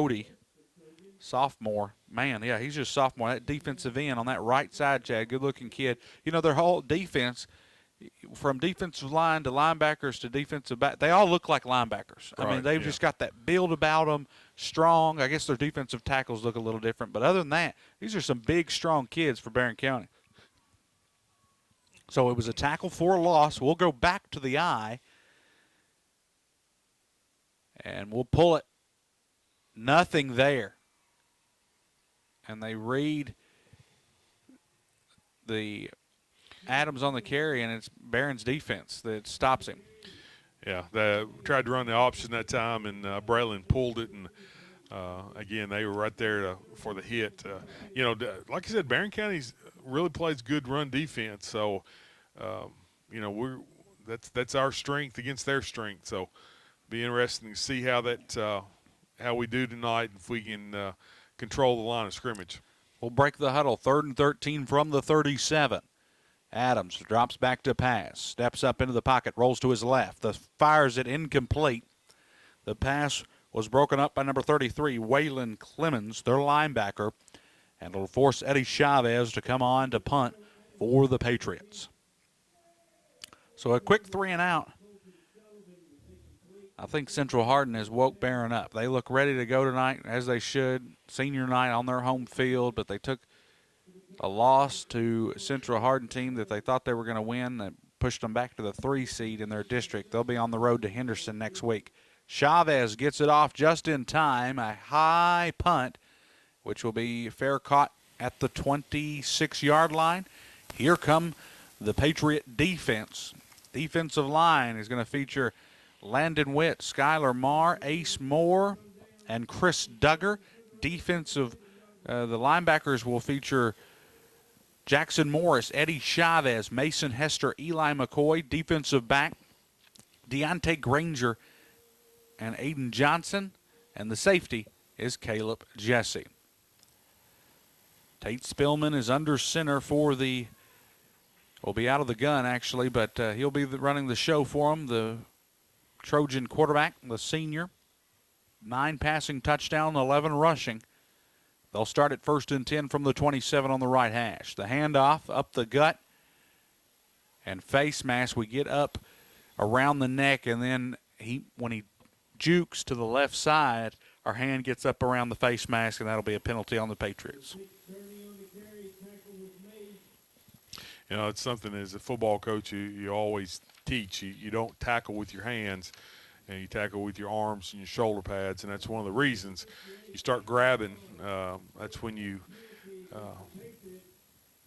Brody, sophomore. Man, yeah, he's just sophomore. That defensive end on that right side, Chad, good-looking kid. You know, their whole defense, from defensive line to linebackers to defensive back, they all look like linebackers. Right, I mean, they've just got that build about them, strong. I guess their defensive tackles look a little different. But other than that, these are some big, strong kids for Barren County. So it was a tackle for a loss. We'll go back to the eye, and we'll pull it. Nothing there. And they read the Adams on the carry, and it's Barron's defense that stops him. Yeah, they tried to run the option that time, and Braylon pulled it, and again, they were right there for the hit. You know, like I said, Barren County really plays good run defense, so you know, that's our strength against their strength. So, be interesting to see how how we do tonight, if we can control the line of scrimmage. We'll break the huddle. 3rd and 13 from the 37. Adams drops back to pass, steps up into the pocket, rolls to his left. Fires it incomplete. The pass was broken up by number 33, Waylon Clemens, their linebacker, and it'll force Eddie Chavez to come on to punt for the Patriots. So a quick 3 and out. I think Central Hardin has woke Barren up. They look ready to go tonight, as they should. Senior night on their home field, but they took a loss to Central Hardin team that they thought they were going to win. That pushed them back to the 3 seed in their district. They'll be on the road to Henderson next week. Chavez gets it off just in time. A high punt, which will be fair caught at the 26-yard line. Here come the Patriot defense. Defensive line is going to feature Landon Witt, Skylar Marr, Ace Moore, and Chris Duggar. Defensive, the linebackers will feature Jackson Morris, Eddie Chavez, Mason Hester, Eli McCoy. Defensive back, Deontay Granger and Aiden Johnson. And the safety is Caleb Jesse. Tate Spillman is under center for will be out of the gun actually, but he'll be running the show for him. The Trojan quarterback, the senior. 9 passing touchdown, 11 rushing. They'll start at 1st and 10 from the 27 on the right hash. The handoff up the gut and face mask. We get up around the neck, and then when he jukes to the left side, our hand gets up around the face mask, and that'll be a penalty on the Patriots. You know, it's something as a football coach you always teach. You don't tackle with your hands, and you tackle with your arms and your shoulder pads, and that's one of the reasons you start grabbing. That's when you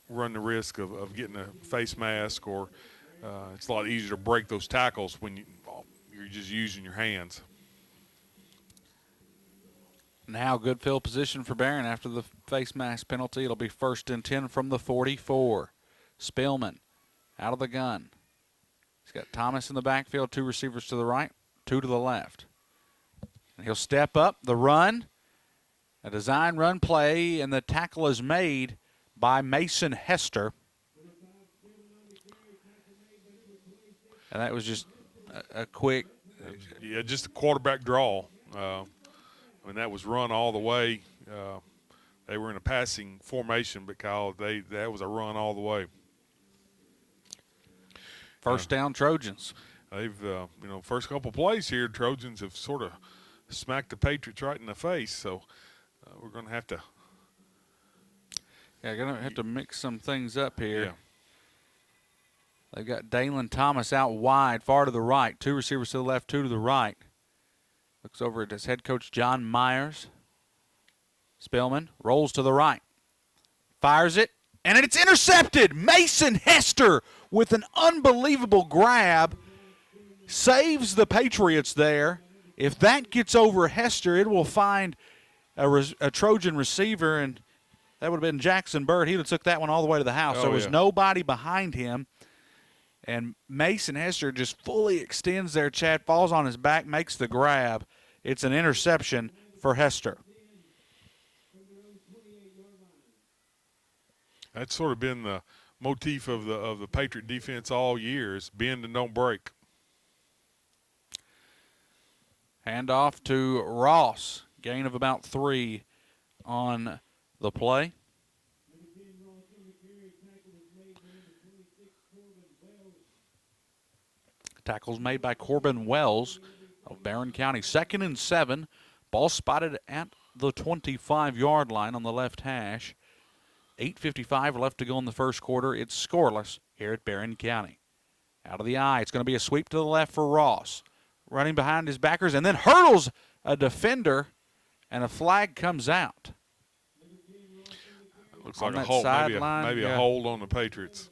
run the risk of getting a face mask, or it's a lot easier to break those tackles when you're just using your hands. Now good field position for Barren after the face mask penalty. It'll be 1st and 10 from the 44. Spillman out of the gun. He's got Thomas in the backfield, 2 receivers to the right, 2 to the left. And he'll step up, the run, a design run play, and the tackle is made by Mason Hester. And that was just a quick. Yeah, just a quarterback draw. When that was run all the way, they were in a passing formation, but Kyle, that was a run all the way. First down, Trojans. They've, first couple plays here, Trojans have sort of smacked the Patriots right in the face. So we're going to have to. Yeah, going to have to mix some things up here. Yeah. They've got Dalen Thomas out wide, far to the right. 2 receivers to the left, 2 to the right. Looks over at his head coach, John Myers. Spillman rolls to the right. Fires it, and it's intercepted. Mason Hester with an unbelievable grab saves the Patriots there. If that gets over Hester, it will find a Trojan receiver, and that would have been Jackson Bird. He would have took that one all the way to the house. There was nobody behind him, and Mason Hester just fully extends there. Chad falls on his back, makes the grab. It's an interception for Hester. That's sort of been the motif of the Patriot defense all year, is bend and don't break. Handoff to Ross. Gain of about 3 on the play. Tackles made by Corbin Wells of Barren County. 2nd and 7. Ball spotted at the 25-yard line on the left hash. 8:55 left to go in the first quarter. It's scoreless here at Barren County. Out of the eye. It's going to be a sweep to the left for Ross. Running behind his backers and then hurdles a defender, and a flag comes out. Looks like On a that hold, sideline, maybe a hold on the Patriots.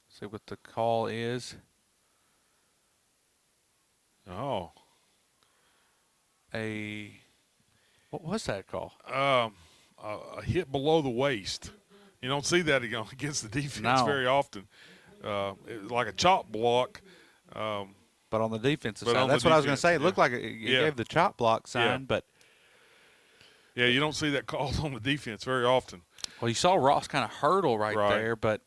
See what the call is. Oh. What was that call? A hit below the waist. You don't see that against the defense very often. It was like a chop block. But on the defensive But side, on that's the what I was going to defense, say. It yeah. looked like it gave the chop block sign, Yeah. but Yeah, you don't see that called on the defense very often. well, you saw Ross kind of hurdle right Right. there. But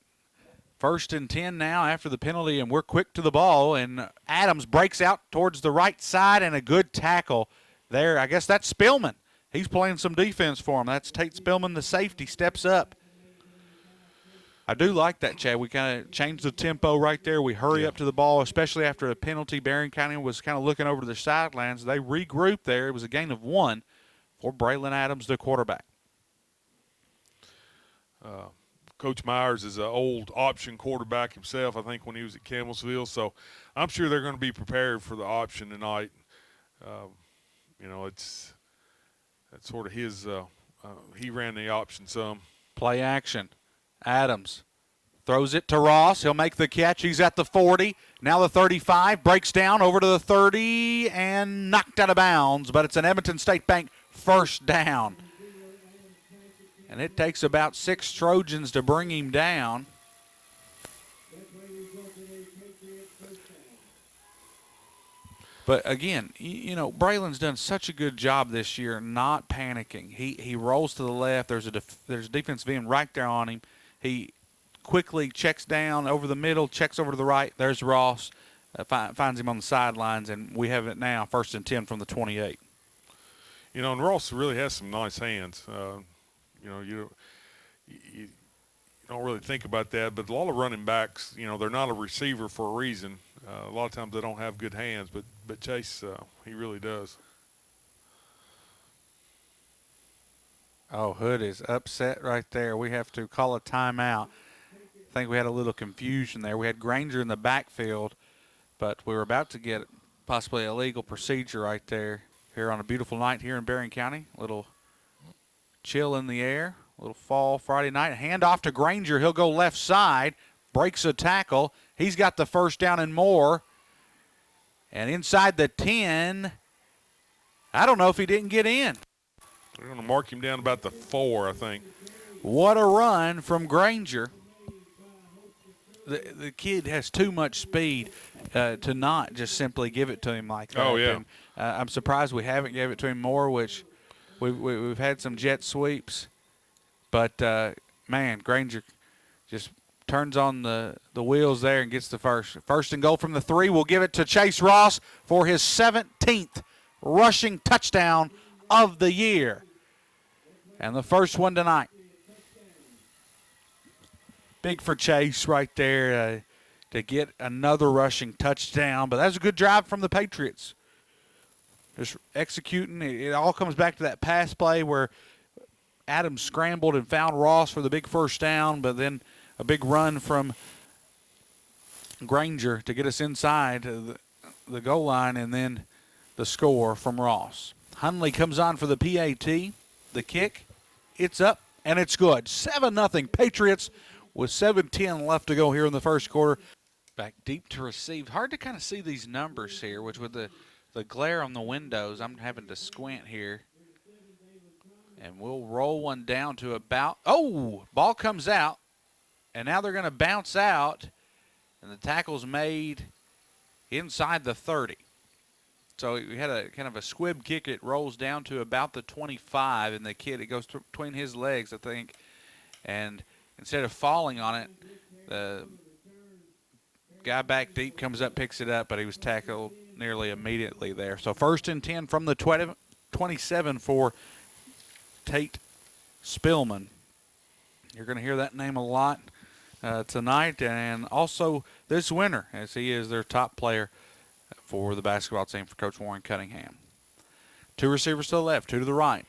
1st and 10 now after the penalty, and we're quick to the ball. And Adams breaks out towards the right side, and a good tackle there. I guess that's Spillman. He's playing some defense for him. That's Tate Spillman, the safety, steps up. I do like that, Chad. We kind of changed the tempo right there. We hurry up to the ball, especially after a penalty. Barren County was kind of looking over to the sidelines. They regrouped there. It was a gain of 1 for Braylon Adams, the quarterback. Coach Myers is an old option quarterback himself, I think, when he was at Campbellsville. So I'm sure they're going to be prepared for the option tonight. That's sort of his he ran the option some. Play action. Adams throws it to Ross. He'll make the catch. He's at the 40. Now the 35. Breaks down over to the 30 and knocked out of bounds. But it's an Edmonton State Bank first down. And it takes about 6 Trojans to bring him down. But again, Braylon's done such a good job this year not panicking. He rolls to the left. There's a defensive end right there on him. He quickly checks down over the middle, checks over to the right. There's Ross, finds him on the sidelines, and we have it now, 1st and 10 from the 28. And Ross really has some nice hands. You don't really think about that, but a lot of running backs, they're not a receiver for a reason. A lot of times they don't have good hands, but Chase, he really does. Oh, Hood is upset right there. We have to call a timeout. I think we had a little confusion there. We had Granger in the backfield, but we were about to get possibly a legal procedure right there here on a beautiful night here in Barren County. A little chill in the air, a little fall Friday night. Hand off to Granger. He'll go left side, breaks a tackle. He's got the first down and more. And inside the 10, I don't know if he didn't get in. They're going to mark him down about the 4, I think. What a run from Granger. The kid has too much speed to not just simply give it to him like that. Oh, yeah. And, I'm surprised we haven't gave it to him more, which we've had some jet sweeps. But, man, Granger just turns on the wheels there and gets the first. 1st and goal from the 3. We'll give it to Chase Ross for his 17th rushing touchdown of the year. And the first one tonight. Big for Chase right there to get another rushing touchdown. But that was a good drive from the Patriots. Just executing. It all comes back to that pass play where Adams scrambled and found Ross for the big first down, but then a big run from Granger to get us inside the goal line, and then the score from Ross. Hunley comes on for the PAT. The kick, it's up, and it's good. 7-0 Patriots with 7:10 left to go here in the first quarter. Back deep to receive. Hard to kind of see these numbers here, which with the glare on the windows, I'm having to squint here. And we'll roll one down to about, ball comes out. And now they're going to bounce out, and the tackle's made inside the 30. So we had a kind of a squib kick. It rolls down to about the 25, and the kid, it goes between his legs, I think. And instead of falling on it, the Guy back deep comes up, picks it up, but he was tackled nearly immediately there. So 1st and 10 from the 27 for Tate Spillman. You're going to hear that name a lot tonight, and also this winter, as he is their top player for the basketball team for Coach Warren Cunningham. 2 receivers to the left, 2 to the right.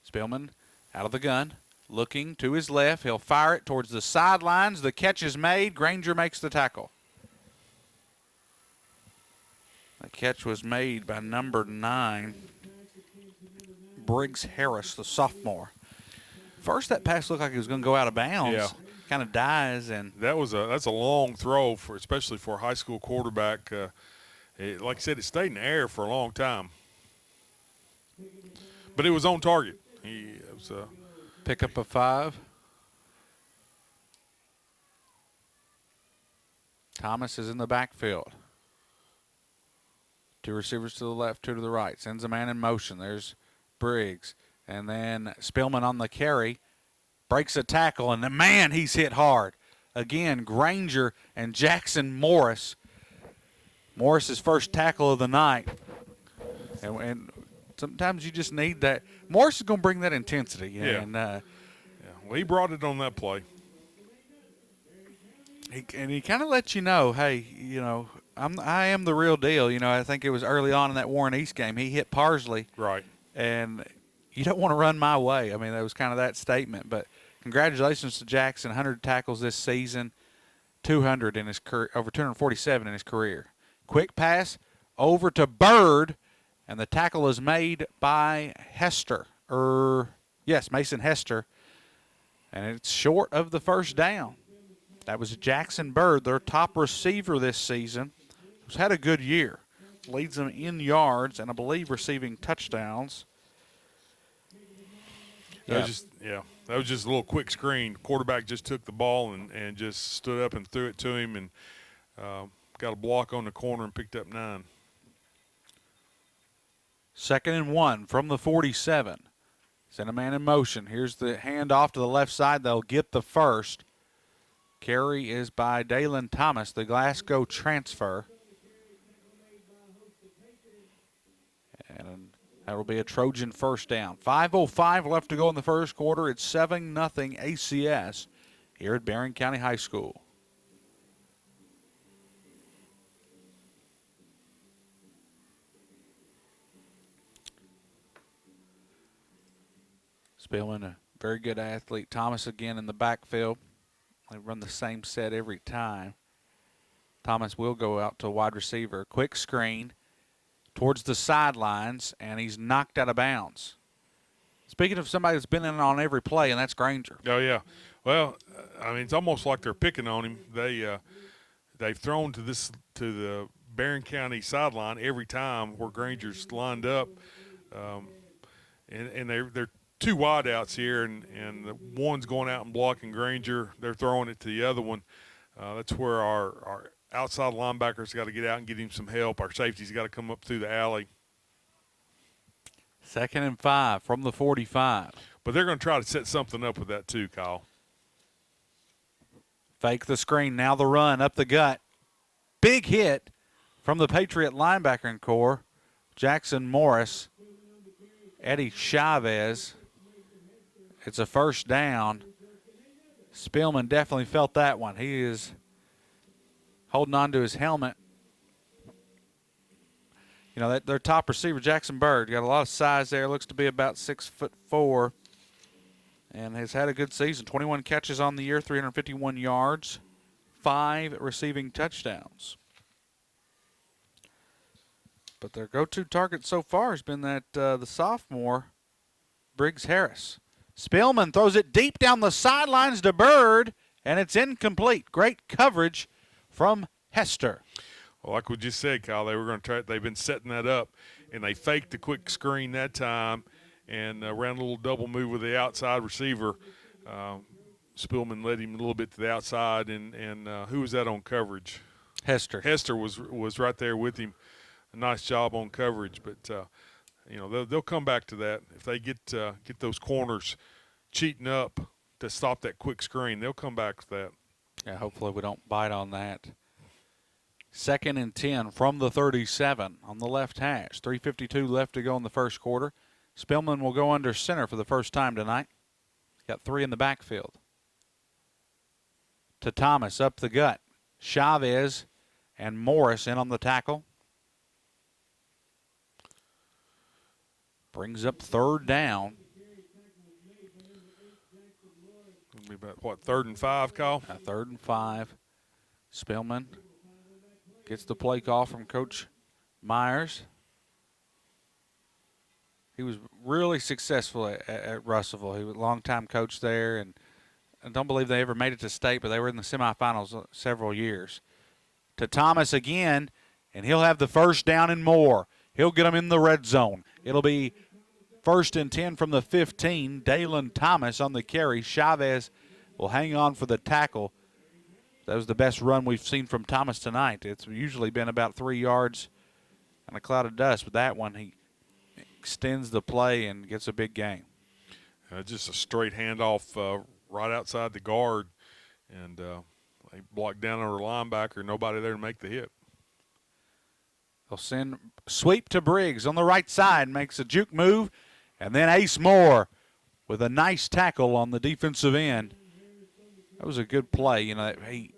Spillman out of the gun, looking to his left. He'll fire it towards the sidelines. The catch is made. Granger makes the tackle. The catch was made by number 9, Briggs Harris, the sophomore. First, that pass looked like it was going to go out of bounds. Yeah. Kind of dies, and that's a long throw especially for a high school quarterback. Like I said, it stayed in the air for a long time, but it was on target. It was pick up a 5. Thomas is in the backfield. 2 receivers to the left, 2 to the right. Sends a man in motion. There's Briggs. And then Spillman on the carry. Breaks a tackle, and man, he's hit hard. Again, Granger and Jackson Morris. Morris's first tackle of the night. And sometimes you just need that. Morris is going to bring that intensity. Yeah. And, Well, he brought it on that play. He kind of lets you know, hey, I am the real deal. I think it was early on in that Warren East game. He hit Parsley. Right. And you don't want to run my way. I mean, that was kind of that statement. But congratulations to Jackson, 100 tackles this season, 200 in his career, over 247 in his career. Quick pass over to Bird, and the tackle is made by Hester. Mason Hester. And it's short of the first down. That was Jackson Bird, their top receiver this season, who's had a good year. Leads them in yards and I believe receiving touchdowns. That was just a little quick screen. Quarterback just took the ball and just stood up and threw it to him and got a block on the corner and picked up 9. 2nd and 1 from the 47. Send a man in motion. Here's the handoff to the left side. They'll get the first. Carry is by Dalen Thomas, the Glasgow transfer. And that will be a Trojan first down. 5:05 left to go in the first quarter. It's 7-0 ACS here at Barren County High School. Spillman, a very good athlete. Thomas again in the backfield. They run the same set every time. Thomas will go out to wide receiver. Quick screen towards the sidelines, and he's knocked out of bounds. Speaking of somebody that's been in on every play, and that's Granger. Oh, yeah. Well, I mean, it's almost like they're picking on him. They've thrown to the Barren County sideline every time where Granger's lined up, and they're 2 wideouts here, and the one's going out and blocking Granger. They're throwing it to the other one. That's where our outside linebackers got to get out and get him some help. Our safety's got to come up through the alley. 2nd and 5 from the 45. But they're going to try to set something up with that too, Kyle. Fake the screen. Now the run up the gut. Big hit from the Patriot linebacker core. Jackson Morris. Eddie Chavez. It's a first down. Spillman definitely felt that one. He is holding on to his helmet. Their top receiver, Jackson Bird, got a lot of size there. Looks to be about 6'4", and has had a good season. 21 catches on the year, 351 yards, 5 receiving touchdowns. But their go-to target so far has been that the sophomore, Briggs Harris. Spillman throws it deep down the sidelines to Bird, and it's incomplete. Great coverage from Hester. Well, like we just said, Kyle, they were going to try. They've been setting that up, and they faked the quick screen that time and ran a little double move with the outside receiver. Spillman led him a little bit to the outside, and who was that on coverage? Hester. Hester was right there with him. A nice job on coverage, but they'll come back to that if they get those corners cheating up to stop that quick screen. They'll come back to that. Yeah, hopefully we don't bite on that. 2nd and 10 from the 37 on the left hash. 3:52 left to go in the first quarter. Spillman will go under center for the first time tonight. Got 3 in the backfield. To Thomas up the gut. Chavez and Morris in on the tackle. Brings up 3rd down. It'll be about, what, 3rd and 5, Kyle? 3rd and 5. Spillman gets the play call from Coach Myers. He was really successful at Russellville. He was a longtime coach there, and I don't believe they ever made it to state, but they were in the semifinals several years. To Thomas again, and he'll have the first down and more. He'll get them in the red zone. It'll be 1st and 10 from the 15. Dalen Thomas on the carry. Chavez will hang on for the tackle. That was the best run we've seen from Thomas tonight. It's usually been about 3 yards and a cloud of dust, but that one he extends the play and gets a big gain. Just a straight handoff right outside the guard, and they blocked down on a linebacker. Nobody there to make the hit. They'll send sweep to Briggs on the right side, makes a juke move, and then Ace Moore with a nice tackle on the defensive end. That was a good play. You know, he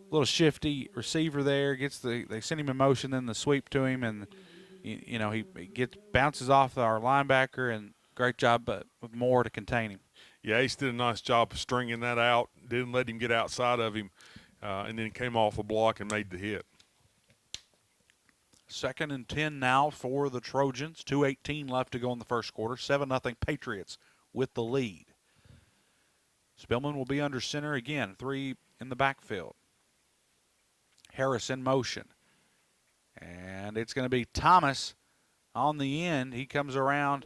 little shifty receiver there, they send him in motion, then the sweep to him, and you know he bounces off our linebacker, and great job with Moore to contain him. Yeah, Ace did a nice job of stringing that out, didn't let him get outside of him, and then came off a block and made the hit. 2nd and 10 now for the Trojans. 2:18 left to go in the first quarter. 7-0 Patriots with the lead. Spillman will be under center again. 3 in the backfield. Harris in motion. And it's going to be Thomas on the end. He comes around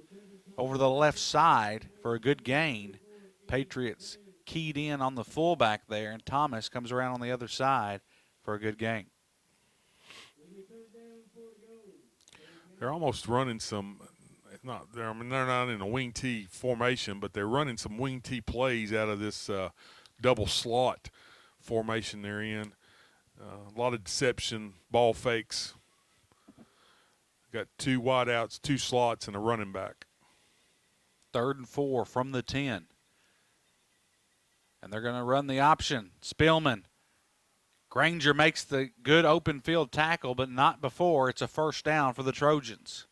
over the left side for a good gain. Patriots keyed in on the fullback there, and Thomas comes around on the other side for a good gain. They're almost running some, they're not in a wing T formation, but they're running some wing T plays out of this double slot formation they're in. A lot of deception, ball fakes. Got 2 wideouts, 2 slots, and a running back. 3rd and 4 from the 10. And they're going to run the option. Spillman. Granger makes the good open field tackle, but not before. It's a first down for the Trojans.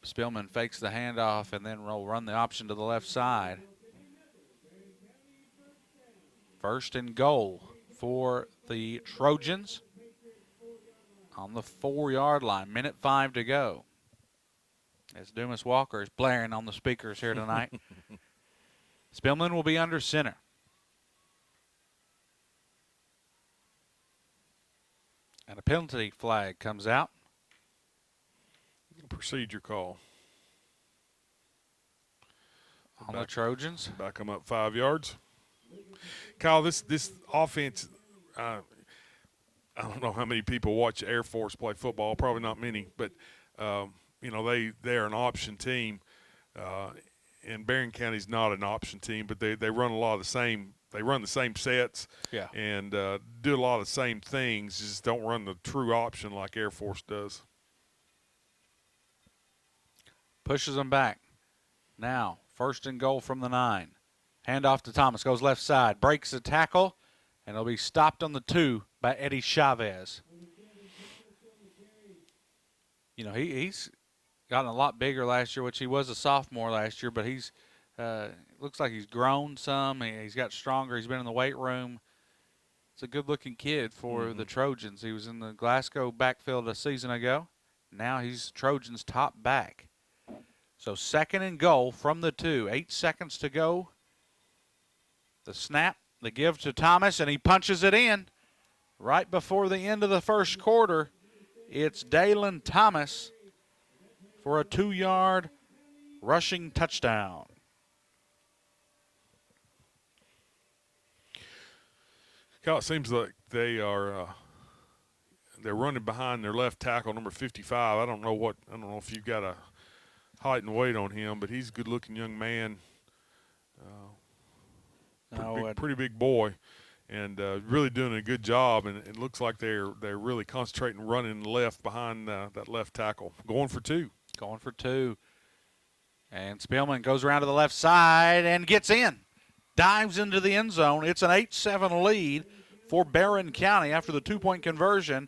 Spillman fakes the handoff and then will run the option to the left side. 1st and goal for the Trojans on the 4-yard line. 1:05 to go. As Dumas Walker is blaring on the speakers here tonight. Spillman will be under center. And a penalty flag comes out. Procedure call. On the Trojans. Back them up 5 yards. Kyle, this offense, I don't know how many people watch Air Force play football. Probably not many, but you know they're an option team, and Barren County's not an option team, but they run a lot of the same. They run the same sets, yeah, and do a lot of the same things. Just don't run the true option like Air Force does. Pushes them back. Now 1st and goal from the 9. Handoff to Thomas, goes left side, breaks the tackle, and it'll be stopped on the 2 by Eddie Chavez. You know, he's gotten a lot bigger last year, which he was a sophomore last year, but he's looks like he's grown some. He's got stronger. He's been in the weight room. It's a good-looking kid for the Trojans. He was in the Glasgow backfield a season ago. Now he's Trojans' top back. So 2nd and goal from the 2. 8 seconds to go. The snap, the give to Thomas, and he punches it in. Right before the end of the first quarter, it's Dalen Thomas for a 2-yard rushing touchdown. Kyle, it seems like they're running behind their left tackle, number 55. I don't know if you've got a height and weight on him, but he's a good-looking young man. Pretty big boy, and really doing a good job. And it looks like they're really concentrating running left behind that left tackle, going for two. Going for two. And Spillman goes around to the left side and gets in. Dives into the end zone. It's an 8-7 lead for Barren County after the two-point conversion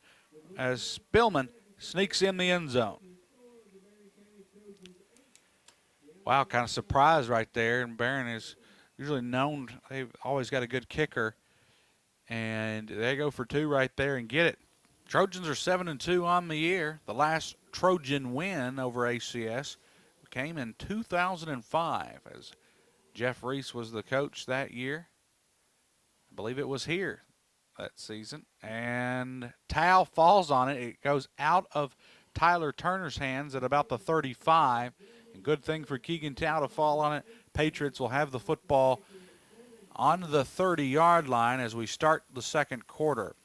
as Spillman sneaks in the end zone. Wow, kind of surprised right there. And Barren is usually known, they've always got a good kicker. And they go for two right there and get it. Trojans are 7-2 on the year. The last Trojan win over ACS came in 2005 as Jeff Reese was the coach that year. I believe it was here that season. And towel falls on it. It goes out of Tyler Turner's hands at about the 35. And good thing for Keegan Towel to fall on it. Patriots will have the football on the 30-yard line as we start the second quarter.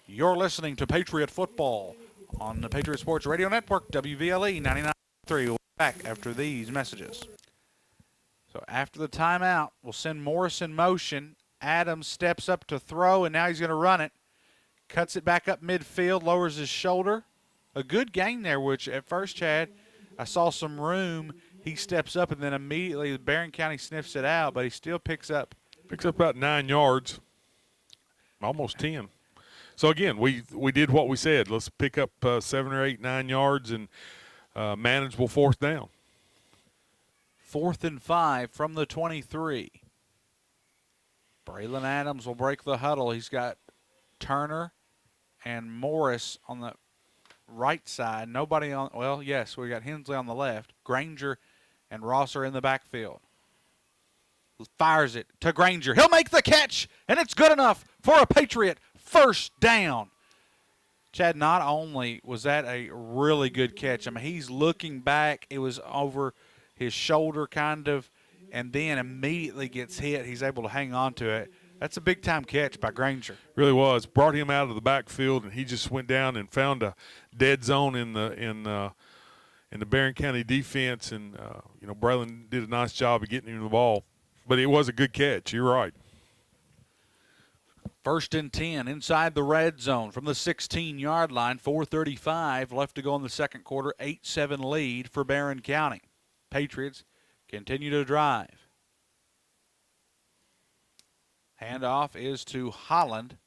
You're listening to Patriot Football on the Patriot Sports Radio Network, WVLE 99.3. We'll be back after these messages. So after the timeout, we'll send Morris in motion. Adams steps up to throw, and now he's going to run it. Cuts it back up midfield, lowers his shoulder. A good gain there, which at first, Chad, I saw some room. He steps up, and then immediately Barren County sniffs it out, but he still picks up about 9 yards, almost 10. So, again, we did what we said. Let's pick up 7 or 8, 9 yards and manageable fourth down. 4th and 5 from the 23. Braylon Adams will break the huddle. He's got Turner and Morris on the right side. Nobody on, well, yes, we got Hensley on the left. Granger and Ross are in the backfield. Fires it to Granger. He'll make the catch, and it's good enough for a Patriot first down. Chad, not only was that a really good catch, I mean, he's looking back. It was over his shoulder kind of, and then immediately gets hit. He's able to hang on to it. That's a big-time catch by Granger. Really was. Brought him out of the backfield, and he just went down and found a dead zone in the Barren County defense, and Braylon did a nice job of getting him the ball. But it was a good catch. You're right. 1st and 10 inside the red zone from the 16-yard line. 4:35 left to go in the second quarter. 8-7 lead for Barren County. Patriots continue to drive. Handoff is to Holland.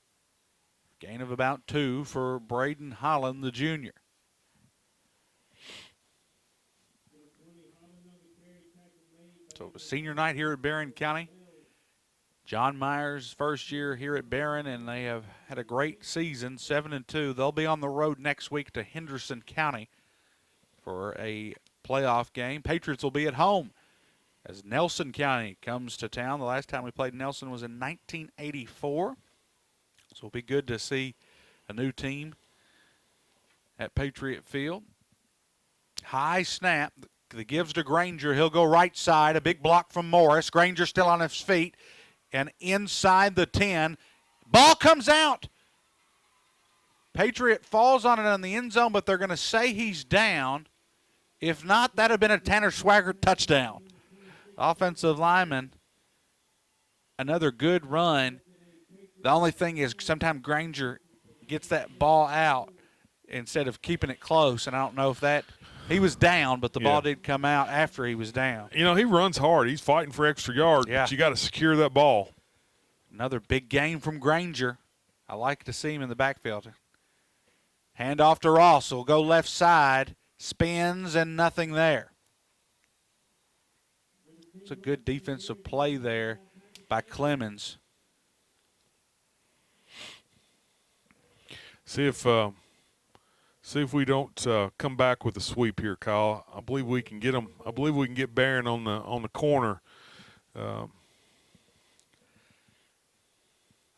Gain of about 2 for Braden Holland, the junior. So it was senior night here at Barren County. John Myers' first year here at Barren, and they have had a great season, 7-2. They'll be on the road next week to Henderson County for a playoff game. Patriots will be at home as Nelson County comes to town. The last time we played Nelson was in 1984. So it'll be good to see a new team at Patriot Field. High snap. The gives to Granger. He'll go right side. A big block from Morris. Granger still on his feet. And inside the 10. Ball comes out. Patriot falls on it in the end zone, but they're going to say he's down. If not, that would have been a Tanner Swagger touchdown. Offensive lineman, another good run. The only thing is sometimes Granger gets that ball out instead of keeping it close, and I don't know if that – he was down, but the ball did come out after he was down. He runs hard. He's fighting for extra yards, but you got to secure that ball. Another big game from Granger. I like to see him in the backfield. Hand off to Ross. He'll go left side. Spins and nothing there. It's a good defensive play there by Clemens. See if we don't come back with a sweep here, Kyle. I believe we can get them. I believe we can get Barren on the corner. I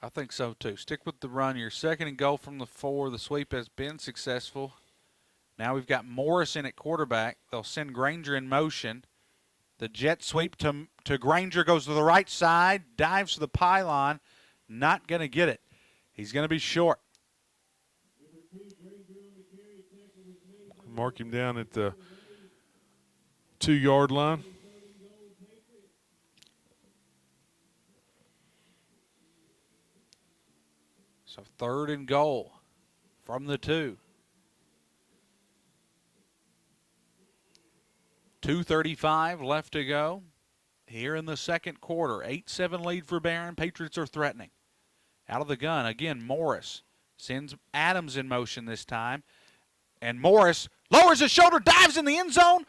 think so too. Stick with the run. Your 2nd and goal from the 4. The sweep has been successful. Now we've got Morris in at quarterback. They'll send Granger in motion. The jet sweep to Granger goes to the right side, dives to the pylon. Not going to get it. He's going to be short. Mark him down at the 2-yard line. So 3rd and goal from the 2. 2:35 left to go here in the second quarter. 8-7 lead for Barren. Patriots are threatening. Out of the gun, again, Morris sends Adams in motion this time. And Morris lowers his shoulder, dives in the end zone.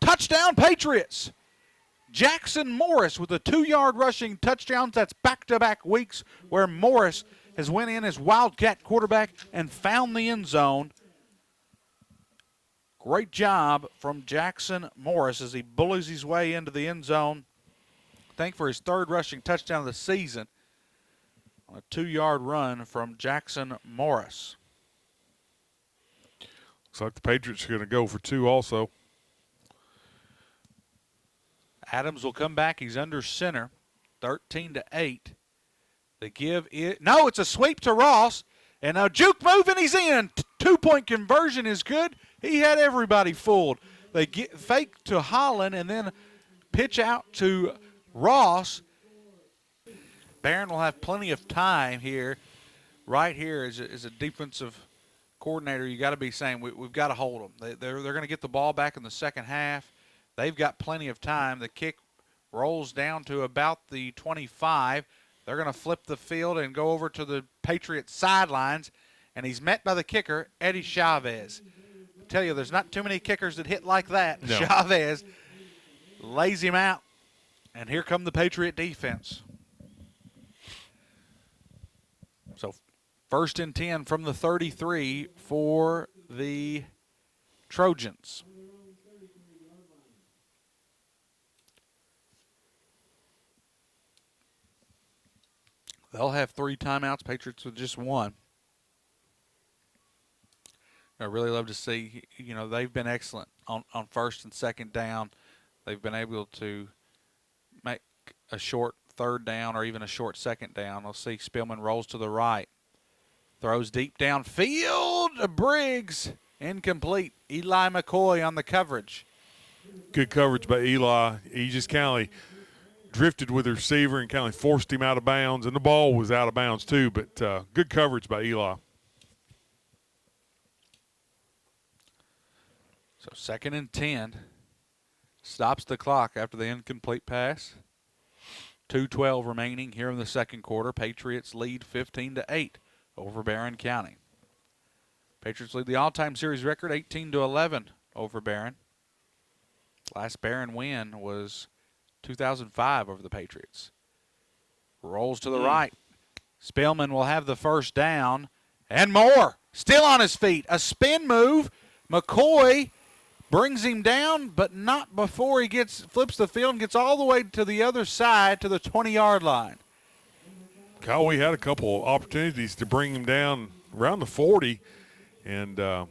Touchdown, Patriots. Jackson Morris with a 2-yard rushing touchdowns. That's back-to-back weeks where Morris has went in as Wildcat quarterback and found the end zone. Great job from Jackson Morris as he bullies his way into the end zone. I think for his 3rd rushing touchdown of the season on a 2-yard run from Jackson Morris. Looks like the Patriots are going to go for 2 also. Adams will come back. He's under center, 13-8. They give it. No, it's a sweep to Ross. And a juke move, and he's in. 2-point conversion is good. He had everybody fooled. They get fake to Holland and then pitch out to Ross. Barren will have plenty of time here. Right here as a defensive coordinator, you got to be saying we've got to hold them. They're going to get the ball back in the second half. They've got plenty of time. The kick rolls down to about the 25. They're going to flip the field and go over to the Patriots sidelines, and he's met by the kicker, Eddie Chavez. I tell you, there's not too many kickers that hit like that. No. Chavez lays him out, and here come the Patriot defense. So 1st and 10 from the 33 for the Trojans. They'll have 3 timeouts. Patriots with just 1. I really love to see, they've been excellent on 1st and 2nd down. They've been able to make a short 3rd down or even a short 2nd down. We'll see Spillman rolls to the right. Throws deep downfield. Briggs, incomplete. Eli McCoy on the coverage. Good coverage by Eli. He just kind of drifted with the receiver and kind of forced him out of bounds, and the ball was out of bounds too, but good coverage by Eli. So 2nd and 10. Stops the clock after the incomplete pass. 2:12 remaining here in the second quarter. Patriots lead 15-8 over Barren County. Patriots lead the all-time series record 18-11 over Barren. Last Barren win was 2005 over the Patriots. Rolls to the right. Spillman will have the 1st down. And more. Still on his feet. A spin move. McCoy brings him down, but not before he flips the field and gets all the way to the other side to the 20-yard line. Kyle, we had a couple opportunities to bring him down around the 40. And it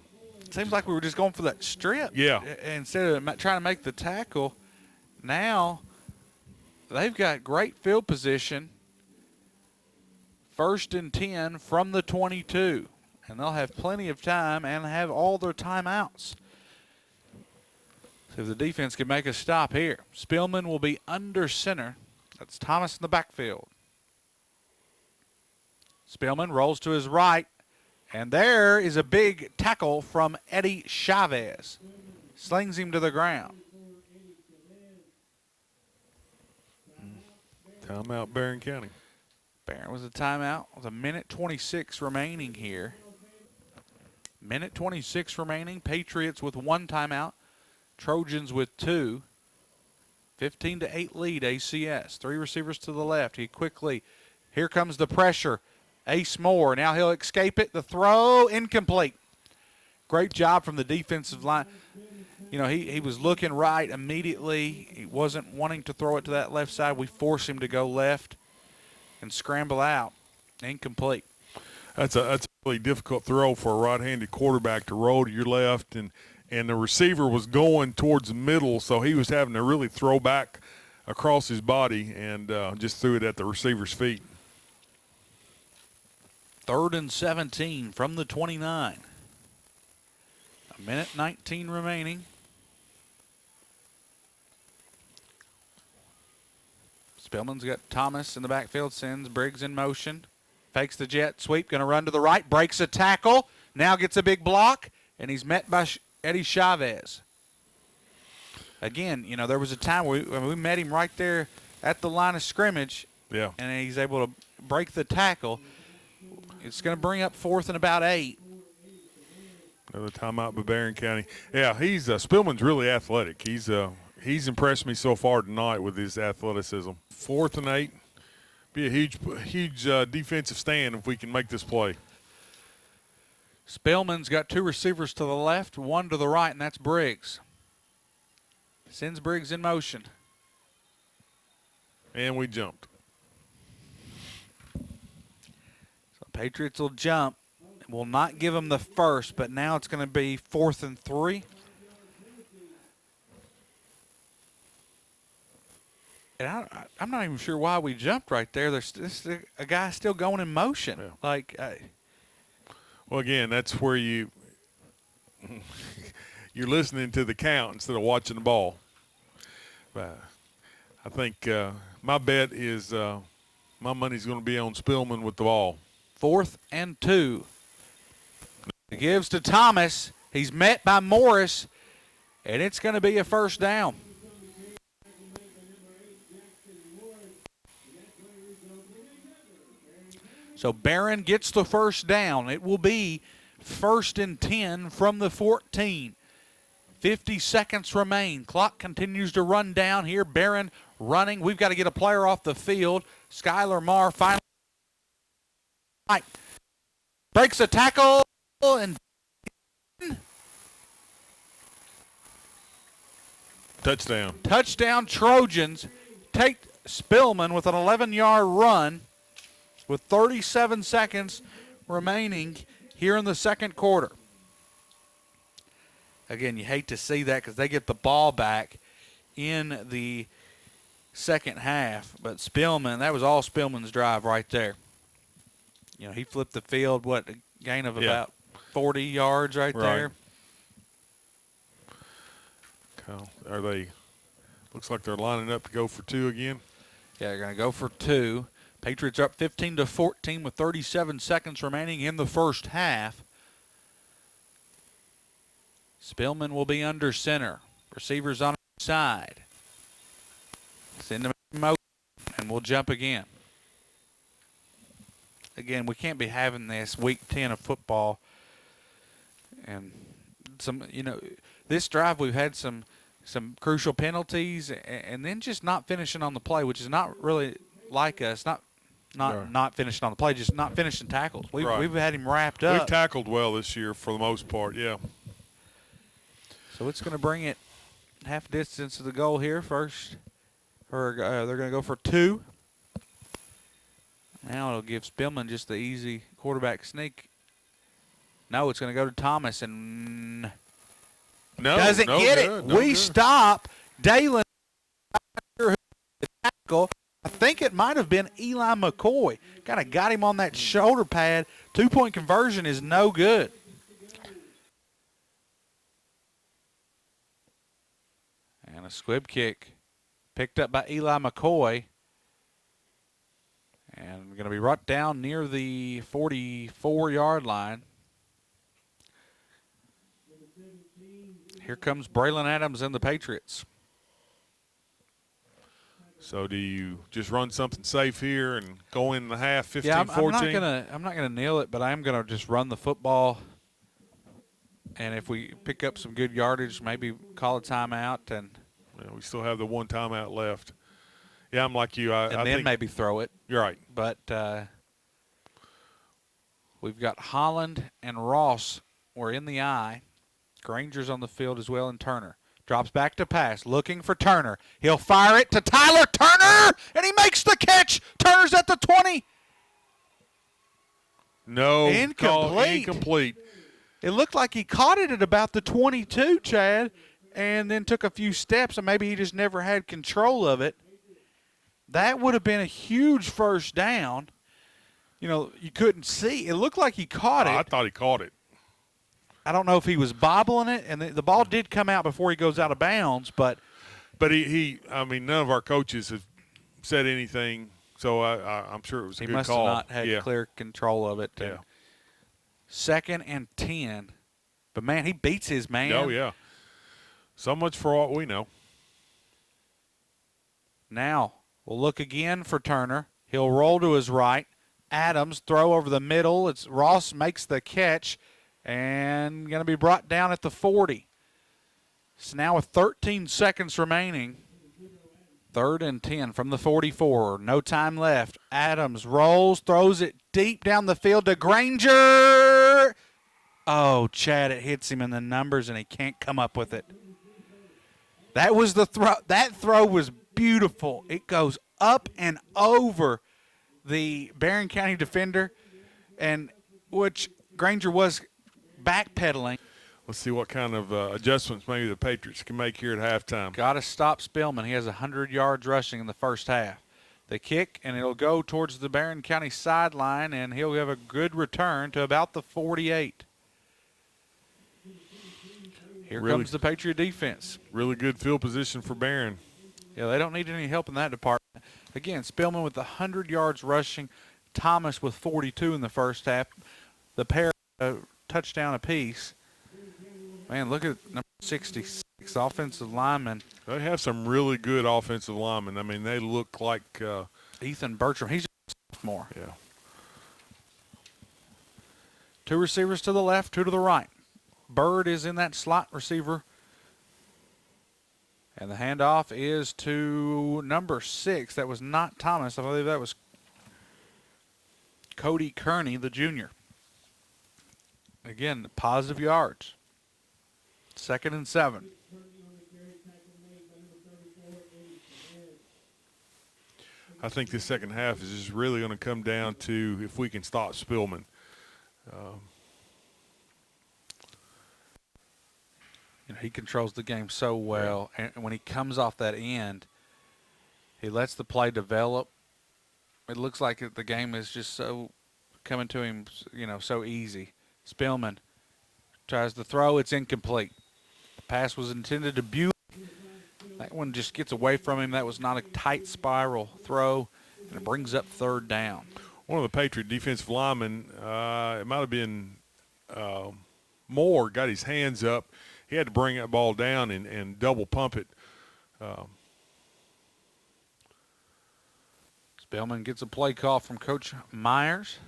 seems like we were just going for that strip. Yeah. Instead of trying to make the tackle. Now they've got great field position. 1st and 10 from the 22. And they'll have plenty of time and have all their timeouts. So if the defense can make a stop here. Spillman will be under center. That's Thomas in the backfield. Spillman rolls to his right. And there is a big tackle from Eddie Chavez. Slings him to the ground. Timeout, Barren County. Barren with a timeout with a minute 26 remaining here. Minute 26 remaining. Patriots with 1 timeout. Trojans with 2. 15-8 lead ACS. 3 receivers to the left. Here comes the pressure. Ace Moore. Now he'll escape it. The throw incomplete. Great job from the defensive line. He was looking right immediately. He wasn't wanting to throw it to that left side. We forced him to go left and scramble out. Incomplete. That's a really difficult throw for a right-handed quarterback to roll to your left, and the receiver was going towards the middle, so he was having to really throw back across his body and just threw it at the receiver's feet. 3rd and 17 from the 29. A minute 19 remaining. Spillman's got Thomas in the backfield, sends Briggs in motion. Fakes the jet sweep, going to run to the right, breaks a tackle, now gets a big block, and he's met by Eddie Chavez. Again, you know, there was a time where we met him right there at the line of scrimmage, Yeah. and he's able to break the tackle. It's going to bring up 4th and about 8. Another timeout by Barren County. Yeah, he's Spillman's really athletic. He's impressed me so far tonight with his athleticism. 4th and 8. Be a huge defensive stand if we can make this play. Spillman's got 2 receivers to the left, 1 to the right, and that's Briggs. Sends Briggs in motion. And we jumped. So Patriots will jump. Will not give them the first, but now it's going to be 4th and 3. And I'm not even sure why we jumped right there. There's a guy still going in motion. Yeah. Like, Well, again, that's where you're listening to the count instead of watching the ball. But I think my bet is my money's going to be on Spillman with the ball. 4th and 2. He gives to Thomas. He's met by Morris, and it's going to be a first down. So Barron gets the first down. It will be 1st and 10 from the 14. 50 seconds remain. Clock continues to run down here. Barron running. We've got to get a player off the field. Skylar Marr finally breaks a tackle and Touchdown. touchdown Trojans. Take Spillman with an 11-yard run with 37 seconds remaining here in the second quarter. Again, you hate to see that because they get the ball back in the second half. But Spillman, that was all Spillman's drive right there. You know, he flipped the field, a gain of about 40 yards right there. Are they? Looks like they're lining up to go for 2 again. Yeah, they're going to go for 2. Patriots are up 15-14 with 37 seconds remaining in the first half. Spillman will be under center. Receivers on the side. Send him in motion, and we'll jump again. Again, we can't be having this week 10 of football. And this drive we've had some crucial penalties, and then just not finishing on the play, which is not really like us. Not finishing on the play, just not finishing tackles. We've had him wrapped up. We've tackled well this year for the most part, yeah. So it's going to bring it half distance to the goal here first. Or they're going to go for 2. Now it'll give Spillman just the easy quarterback sneak. No, it's going to go to Thomas, and doesn't get it. We stop. Dalen, the tackle. I think it might have been Eli McCoy. Kind of got him on that shoulder pad. 2-point conversion is no good. And a squib kick picked up by Eli McCoy. And going to be right down near the 44-yard line. Here comes Braylon Adams and the Patriots. So do you just run something safe here and go in the half 15-14? Yeah, I'm not gonna nail it, but I am gonna just run the football. And if we pick up some good yardage, maybe call a timeout, and we still have the 1 timeout left. Yeah, I'm like you. I then think maybe throw it. You're right. But we've got Holland and Ross. We're in the eye. Granger's on the field as well, and Turner. Drops back to pass, looking for Turner. He'll fire it to Tyler Turner, and he makes the catch. Turner's at the 20. No. Incomplete. It looked like he caught it at about the 22, Chad, and then took a few steps, and maybe he just never had control of it. That would have been a huge first down. You know, you couldn't see. It looked like he caught it. I thought he caught it. I don't know if he was bobbling it, and the ball did come out before he goes out of bounds, but he none of our coaches have said anything So I'm sure it was a He good must call. have not had clear control of it. Yeah. 2nd and 10. But, man, he beats his man. Oh, yeah. So much for what we know. Now we'll look again for Turner. He'll roll to his right. Adams throw over the middle. It's Ross makes the catch and going to be brought down at the 40. So now with 13 seconds remaining, 3rd and 10 from the 44. No time left. Adams rolls, throws it deep down the field to Granger. Oh, Chad, it hits him in the numbers, and he can't come up with it. That was the throw. That throw was beautiful. It goes up and over the Barren County defender, and which Granger was backpedaling. Let's see what kind of adjustments maybe the Patriots can make here at halftime. Got to stop Spillman. He has 100 yards rushing in the first half. The kick, and it'll go towards the Barren County sideline, and he'll have a good return to about the 48. Here comes the Patriot defense. Really good field position for Barren. Yeah, they don't need any help in that department. Again, Spillman with 100 yards rushing, Thomas with 42 in the first half. The pair touchdown apiece. Man, look at number 66, offensive lineman. They have some really good offensive linemen. I mean, they look like Ethan Bertram. He's a sophomore. Yeah. 2 receivers to the left, 2 to the right. Bird is in that slot receiver. And the handoff is to number 6. That was not Thomas. I believe that was Cody Kearney, the junior. Again, positive yards. 2nd and 7. I think this second half is just really going to come down to if we can stop Spillman. He controls the game so well, and when he comes off that end, he lets the play develop. It looks like the game is just so coming to him, so easy. Spillman tries to throw. It's incomplete. The pass was intended to Buick. That one just gets away from him. That was not a tight spiral throw, and it brings up 3rd down. One of the Patriot defensive linemen, it might have been Moore, got his hands up. He had to bring that ball down and double pump it. Spillman gets a play call from Coach Myers,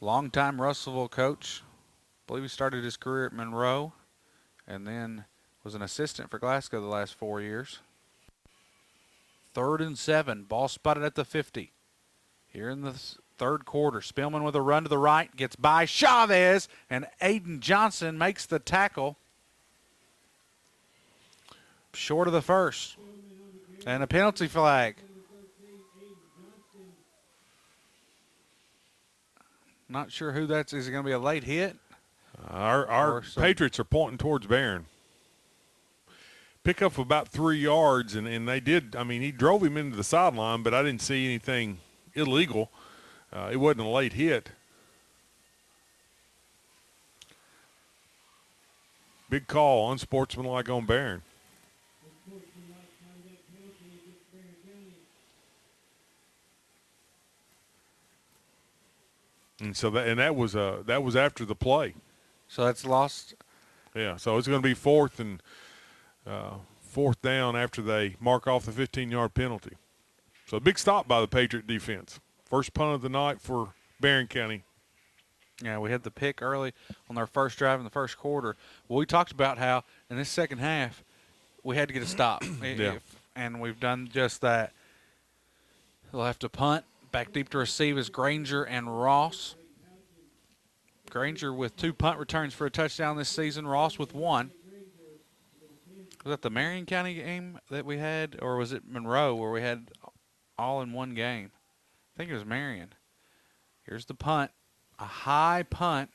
longtime Russellville coach. I believe he started his career at Monroe and then was an assistant for Glasgow the last 4 years. 3rd and 7, ball spotted at the 50. Here in the 3rd quarter, Spillman with a run to the right, gets by Chavez, and Aiden Johnson makes the tackle. Short of the first. And a penalty flag. Not sure who that's. Is it going to be a late hit? Our Patriots are pointing towards Barren. Pick up about 3 yards, and they did. I mean, he drove him into the sideline, but I didn't see anything illegal. It wasn't a late hit. Big call, unsportsmanlike on Barren. And so that was after the play. So that's lost. Yeah, so it's going to be 4th down after they mark off the 15-yard penalty. So a big stop by the Patriot defense. First punt of the night for Barren County. Yeah, we had the pick early on our first drive in the first quarter. Well, we talked about how in this second half we had to get a stop. Yeah. And we've done just that. They'll have to punt. Back deep to receive is Granger and Ross. Granger with 2 punt returns for a touchdown this season. Ross with 1. Was that the Marion County game that we had, or was it Monroe where we had all in one game? I think it was Marion. Here's the punt. A high punt,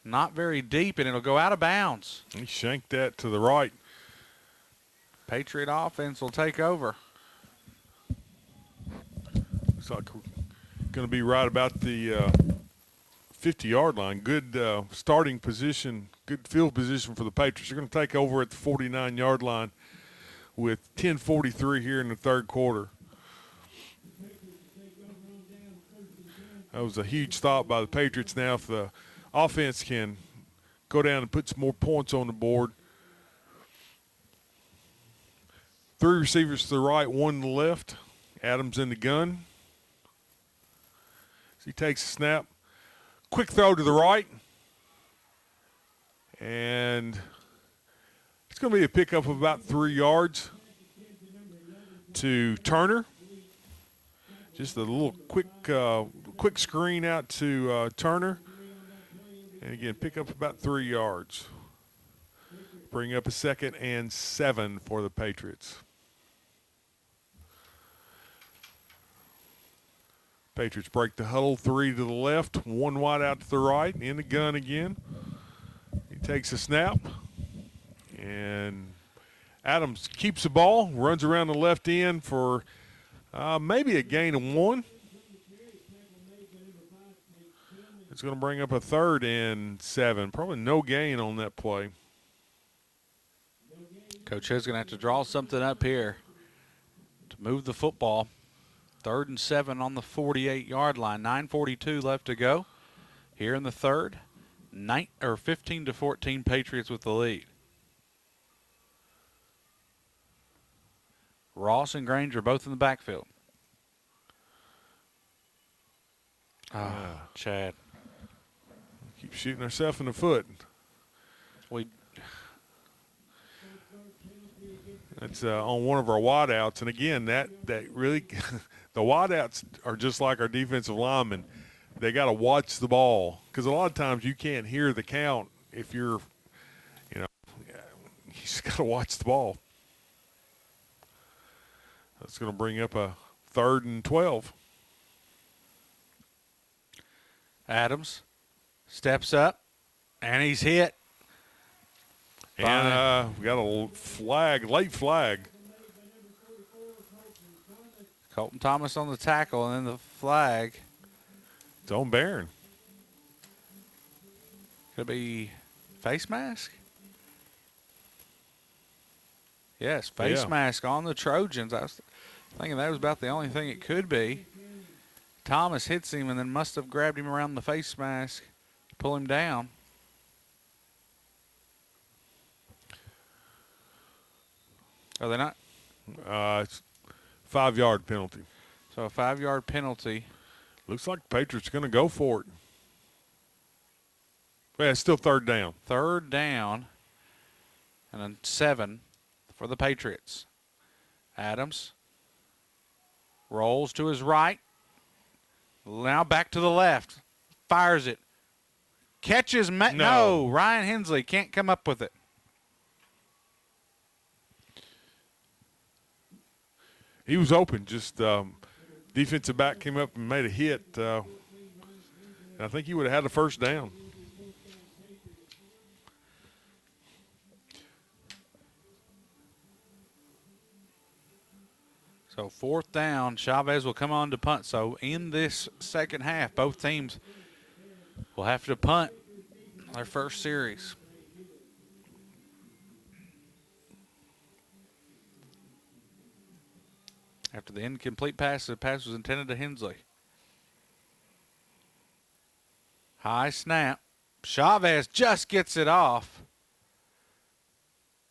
not very deep, and it'll go out of bounds. He shanked that to the right. Patriot offense will take over. Looks like we're going to be right about the 50-yard line. Good starting position, good field position for the Patriots. They're going to take over at the 49-yard line with 10:43 here in the 3rd quarter. That was a huge stop by the Patriots. Now if the offense can go down and put some more points on the board. 3 receivers to the right, 1 to the left. Adams in the gun. So he takes a snap. Quick throw to the right. And it's going to be a pickup of about 3 yards to Turner. Just a little quick screen out to Turner. And again, pick up about 3 yards. Bring up a 2nd and 7 for the Patriots. Patriots break the huddle, 3 to the left, 1 wide out to the right, in the gun again. He takes a snap, and Adams keeps the ball, runs around the left end for maybe a gain of 1. It's going to bring up a 3rd and 7. Probably no gain on that play. Coach Hood's going to have to draw something up here to move the football. 3rd and 7 on the 48-yard line. 9:42 left to go here in the third. 15-14 Patriots with the lead. Ross and Granger both in the backfield. Chad. Keep shooting ourselves in the foot. That's on one of our wideouts, and again, that really the wideouts are just like our defensive linemen. They got to watch the ball because a lot of times you can't hear the count if you're, you just got to watch the ball. That's going to bring up a 3rd and 12. Adams steps up, and he's hit. And we got a late flag. Colton Thomas on the tackle, and then the flag. It's on Barren. Could be face mask? Yes, face mask on the Trojans. I was thinking that was about the only thing it could be. Thomas hits him and then must have grabbed him around the face mask to pull him down. Are they not? It's 5-yard penalty. So a 5-yard penalty. Looks like the Patriots are going to go for it. Yeah, it's still 3rd down. 3rd down and then 7 for the Patriots. Adams rolls to his right. Now back to the left. Fires it. Catches. No. Ryan Hensley can't come up with it. He was open. Just defensive back came up and made a hit. I think he would have had a 1st down. So 4th down, Chavez will come on to punt. So in this second half, both teams will have to punt their first series. After the incomplete pass, the pass was intended to Hensley. High snap. Chavez just gets it off.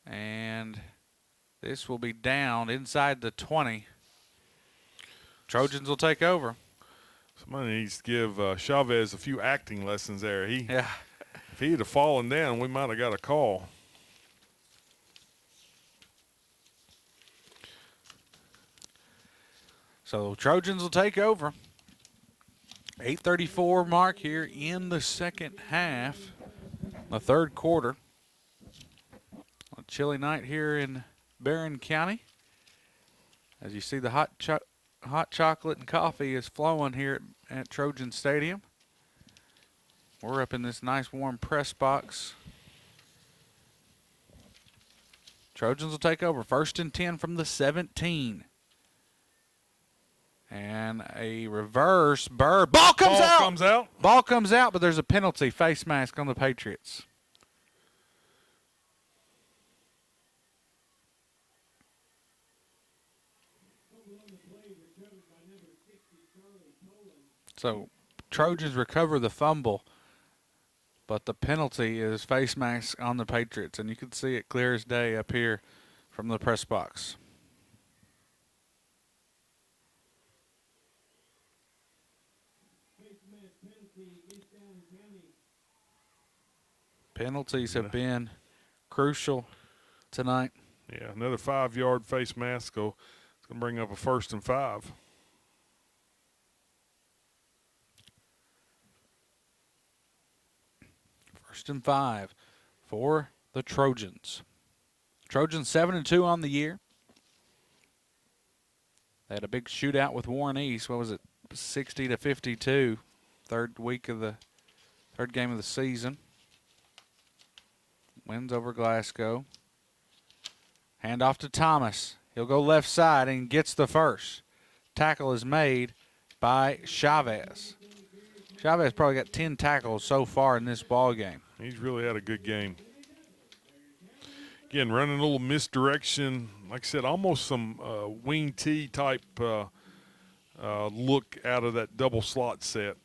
And this will be down inside the 20. Trojans will take over. Somebody needs to give Chavez a few acting lessons there. Yeah. If he had have fallen down, we might have got a call. So Trojans will take over. 8:34 mark here in the second half, the third quarter. A chilly night here in Barren County. As you see, the hot chocolate and coffee is flowing here at Trojan Stadium. We're up in this nice warm press box. Trojans will take over. 1st and 10 from the 17. And a reverse bird. Ball comes out. Ball comes out, but there's a penalty. Face mask on the Patriots. So Trojans recover the fumble, but the penalty is face mask on the Patriots, and you can see it clear as day up here from the press box. Penalties have been crucial tonight. Yeah, another 5-yard face mask. It's going to bring up a 1st and 5. First and 5 for the Trojans. Trojans 7-2 on the year. They had a big shootout with Warren East. What was it? 60-52. Third game of the season. Wins over Glasgow. Hand off to Thomas. He'll go left side and gets the first. Tackle is made by Chavez. Chavez probably got 10 tackles so far in this ball game. He's really had a good game. Again, running a little misdirection. Like I said, almost some wing T type look out of that double slot set.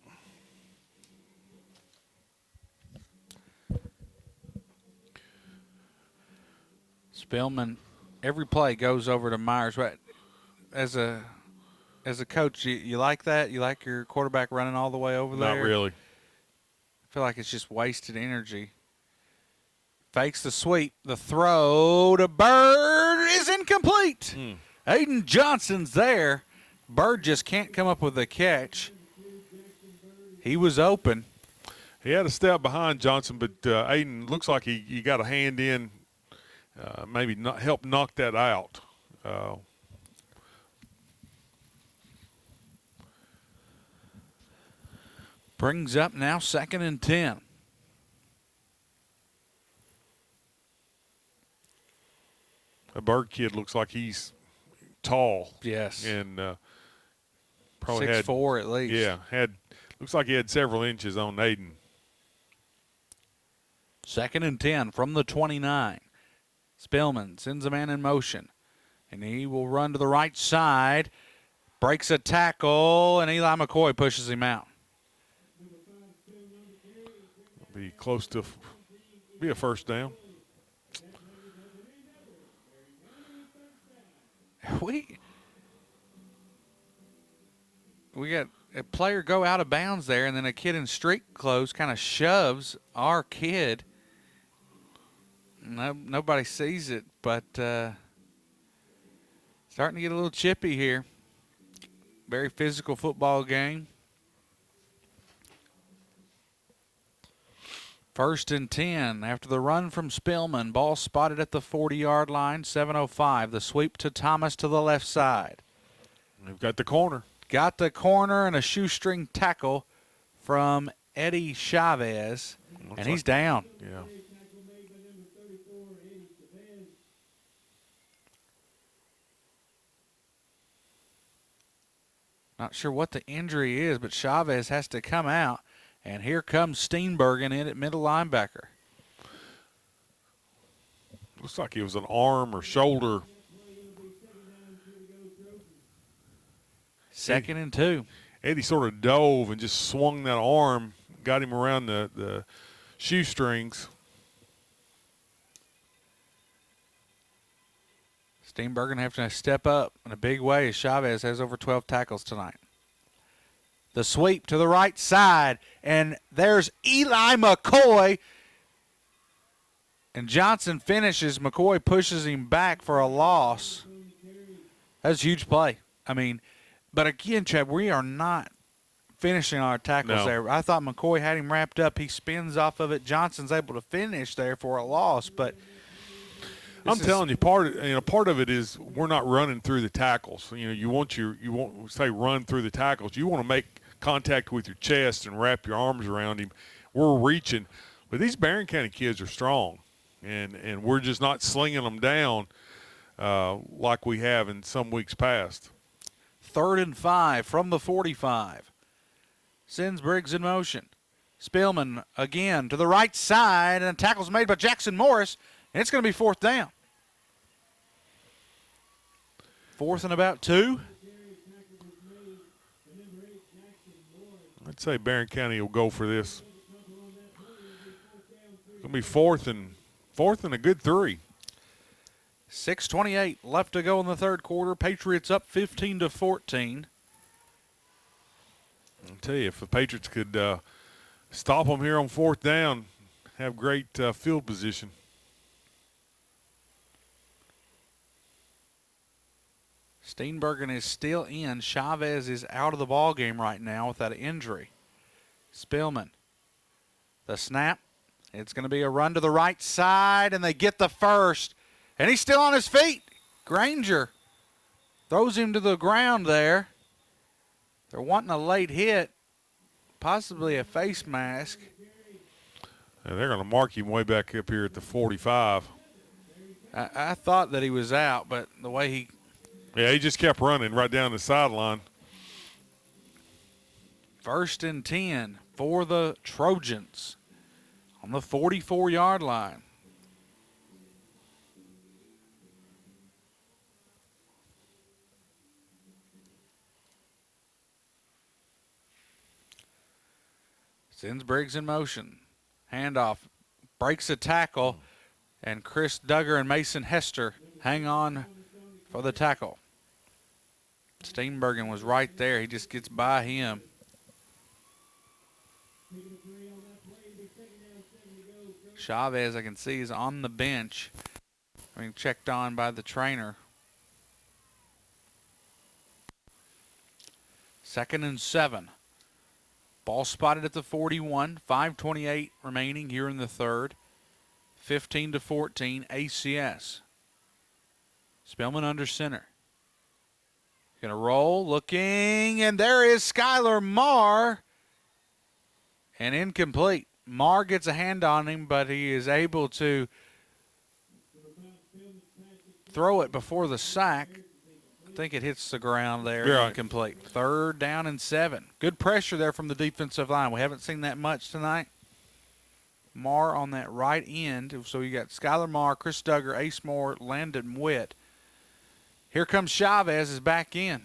Spillman, every play goes over to Myers. As a coach, you like that? You like your quarterback running all the way over there? Not really. I feel like it's just wasted energy. Fakes the sweep. The throw to Bird is incomplete. Aiden Johnson's there. Bird just can't come up with a catch. He was open. He had a step behind Johnson, but Aiden looks like he got a hand in, maybe help knock that out. Brings up now 2nd and 10. A Bird kid looks like he's tall. Yes. And probably 6'4" at least. Yeah, looks like he had several inches on Aiden. 2nd and 10 from the 29. Spillman sends a man in motion, and he will run to the right side, breaks a tackle, and Eli McCoy pushes him out. Be close to be a 1st down. We got a player go out of bounds there, and then a kid in street clothes kind of shoves our kid. Nobody sees it, but starting to get a little chippy here. Very physical football game. 1st and 10 after the run from Spillman. Ball spotted at the 40-yard line, 7:05. The sweep to Thomas to the left side. We've got the corner. Got the corner and a shoestring tackle from Eddie Chavez, and he's down. Yeah. Not sure what the injury is, but Chavez has to come out. And here comes Steenbergen in at middle linebacker. Looks like it was an arm or shoulder. 2nd and 2. Eddie sort of dove and just swung that arm, got him around the shoestrings. Steenbergen having to step up in a big way as Chavez has over 12 tackles tonight. The sweep to the right side, and there's Eli McCoy. And Johnson finishes. McCoy pushes him back for a loss. That's a huge play. I mean, but again, Chad, we are not finishing our tackles there. I thought McCoy had him wrapped up. He spins off of it. Johnson's able to finish there for a loss, but I'm telling you, part of it is we're not running through the tackles. You won't say run through the tackles. You want to make contact with your chest and wrap your arms around him. We're reaching, but these Barren County kids are strong, and we're just not slinging them down like we have in some weeks past. 3rd and 5 from the 45. Sends Briggs in motion. Spillman again to the right side, and a tackle's made by Jackson Morris, and it's going to be 4th down. 4th and about 2. I'd say Barren County will go for this. It'll be fourth and a good 3. 6:28 left to go in the third quarter. Patriots up 15-14. I'll tell you, if the Patriots could stop them here on fourth down, have great field position. Steenbergen is still in. Chavez is out of the ball game right now with that injury. Spillman. The snap. It's going to be a run to the right side, and they get the first. And he's still on his feet. Granger throws him to the ground there. They're wanting a late hit, possibly a face mask. And they're going to mark him way back up here at the 45. I thought that he was out, but the way he... Yeah, he just kept running right down the sideline. 1st and 10 for the Trojans on the 44-yard line. Sends Briggs in motion. Handoff. Breaks a tackle. And Chris Duggar and Mason Hester hang on for the tackle. Steenbergen was right there. He just gets by him. Chavez, I can see, is on the bench. Being checked on by the trainer. 2nd and 7. Ball spotted at the 41. 5:28 remaining here in the third. 15-14 ACS. Spillman under center. Going to roll, looking, and there is Skylar Marr. And incomplete. Marr gets a hand on him, but he is able to throw it before the sack. I think it hits the ground there. You're right. Incomplete. 3rd down and 7. Good pressure there from the defensive line. We haven't seen that much tonight. Marr on that right end. So you got Skylar Marr, Chris Duggar, Ace Moore, Landon Witt. Here comes Chavez is back in.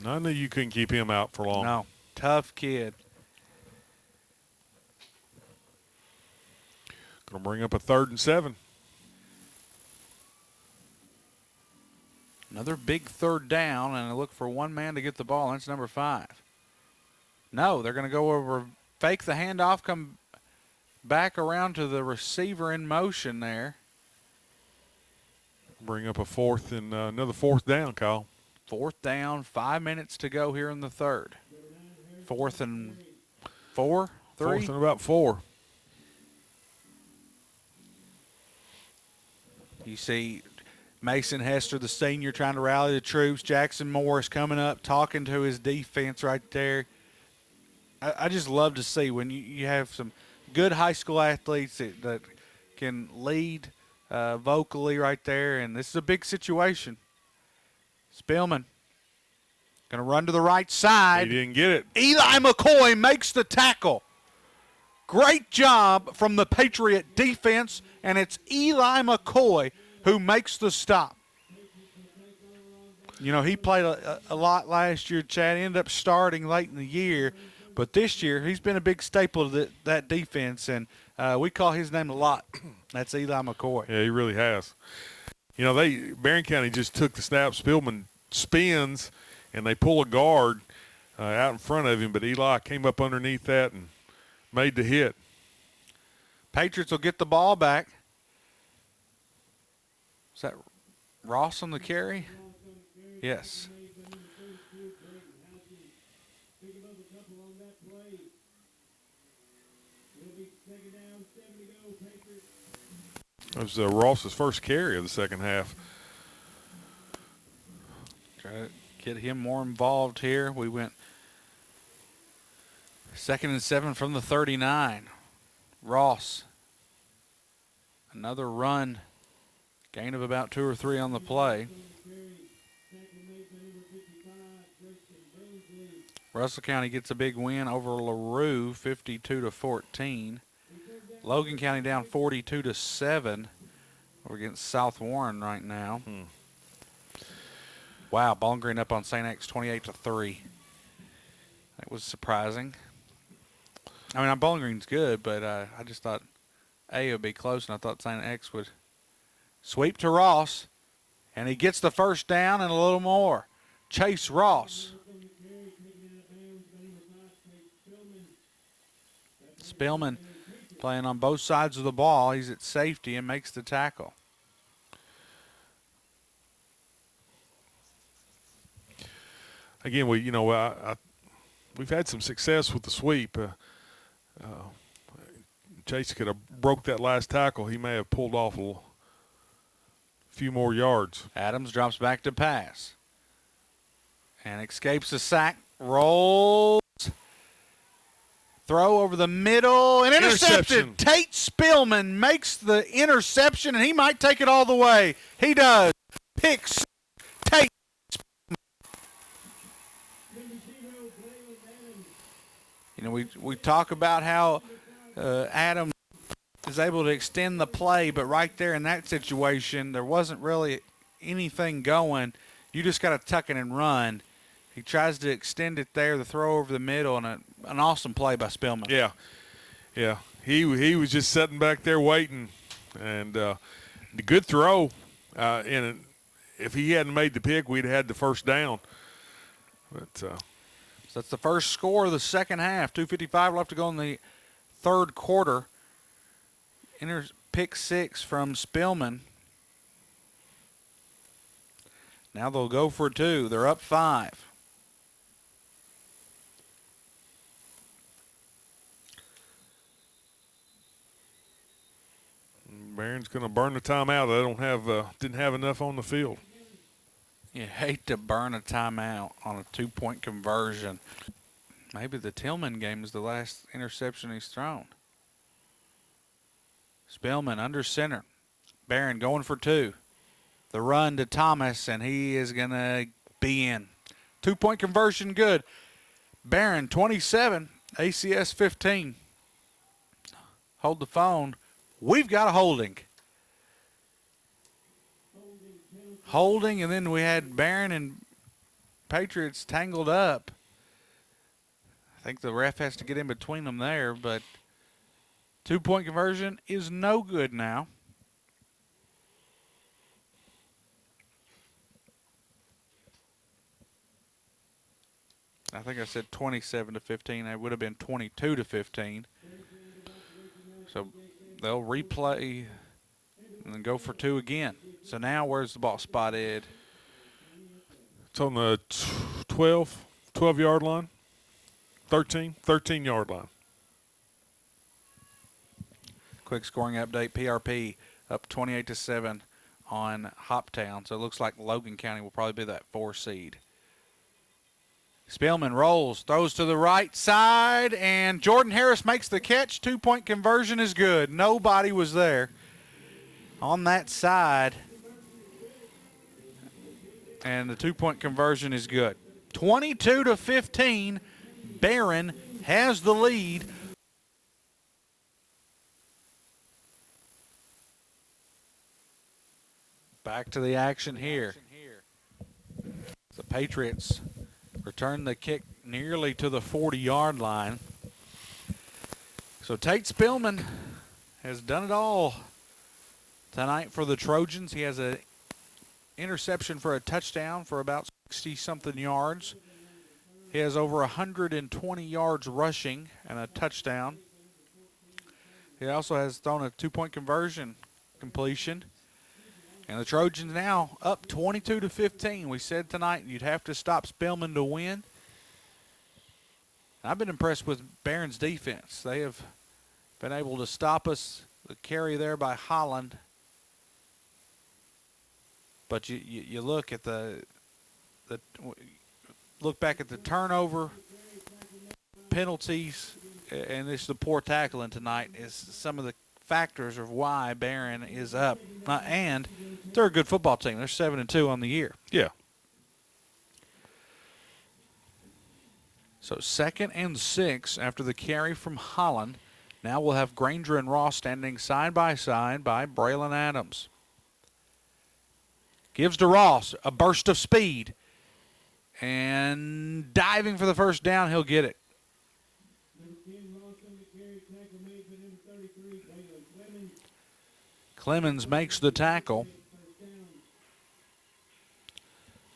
I knew you couldn't keep him out for long. No, tough kid. Going to bring up a 3rd and 7. Another big 3rd down, and I look for one man to get the ball. That's number 5. No, they're going to go over, fake the handoff, come back around to the receiver in motion there. Bring up a 4th and another 4th down, Kyle. 4th down, 5 minutes to go here in the third. 4th and 4, 3. 4th and about 4. You see Mason Hester, the senior, trying to rally the troops. Jackson Morris coming up, talking to his defense right there. I just love to see when you have some good high school athletes that can lead vocally right there, and this is a big situation. Spillman going to run to the right side. He didn't get it. Eli McCoy makes the tackle. Great job from the Patriot defense, and it's Eli McCoy who makes the stop. You know, he played a lot last year, Chad. Ended up starting late in the year. But this year, he's been a big staple of that defense, and we call his name a lot. That's Eli McCoy. Yeah, he really has. You know, Barren County just took the snap. Spillman spins, and they pull a guard out in front of him, but Eli came up underneath that and made the hit. Patriots will get the ball back. Is that Ross on the carry? Yes. It was Ross's first carry of the second half. Try to get him more involved here. We went 2nd and 7 from the 39. Ross. Another run. Gain of about 2 or 3 on the play. Russell County gets a big win over LaRue, 52-14. Logan County down 42-7. We're against South Warren right now. Wow, Bowling Green up on St. X 28-3. That was surprising. I mean, Bowling Green's good, but I just thought A would be close, and I thought St. X would sweep to Ross, and he gets the first down and a little more. Chase Ross. Spillman playing on both sides of the ball. He's at safety and makes the tackle. Again, we've had some success with the sweep. Chase could have broke that last tackle. He may have pulled off a few more yards. Adams drops back to pass and escapes the sack. Rolls. Throw over the middle and intercepted. Tate Spillman makes the interception, and he might take it all the way. He does. Pick six. Tate Spillman. You know, we talk about how Adams is able to extend the play, but right there in that situation, there wasn't really anything going. You just got to tuck it and run. He tries to extend it there, the throw over the middle, and an awesome play by Spillman. Yeah. He was just sitting back there waiting, and the good throw. And if he hadn't made the pick, we'd have had the first down. But so that's the first score of the second half. 2:55 left to go in the third quarter. Pick six from Spillman. Now they'll go for two. They're up 5. Barron's going to burn the timeout. They didn't have enough on the field. You hate to burn a timeout on a 2-point conversion. Maybe the Tillman game is the last interception he's thrown. Spillman under center. Barron going for 2. The run to Thomas, and he is going to be in. 2-point conversion good. Barron 27, ACS 15. Hold the phone. We've got a holding. Holding, and then we had Barron and Patriots tangled up. I think the ref has to get in between them there, but 2-point conversion is no good now. I think I said 27-15. It would have been 22-15. So they'll replay and then go for 2 again. So now where's the ball spotted? It's on the 12-yard line. 13-yard line. Quick scoring update. PRP up 28-7 on Hoptown. So it looks like Logan County will probably be that 4 seed. Spillman rolls, throws to the right side, and Jordan Harris makes the catch. 2-point conversion is good. Nobody was there on that side, and the 2-point conversion is good. 22-15, Barron has the lead. Back to the action here. The Patriots return the kick nearly to the 40-yard line. So Tate Spillman has done it all tonight for the Trojans. He has an interception for a touchdown for about 60-something yards. He has over 120 yards rushing and a touchdown. He also has thrown a 2-point conversion completion. And the Trojans now up 22-15. We said tonight you'd have to stop Spillman to win. I've been impressed with Barron's defense. They have been able to stop us. The carry there by Holland. But you look at look back at the turnover, penalties, and it's the poor tackling tonight is some of the factors of why Barron is up. And they're a good football team. They're 7-2 on the year. Yeah. So 2nd and 6 after the carry from Holland. Now we'll have Granger and Ross standing side by side by Braylon Adams. Gives to Ross a burst of speed. And diving for the first down, he'll get it. Clemens makes the tackle.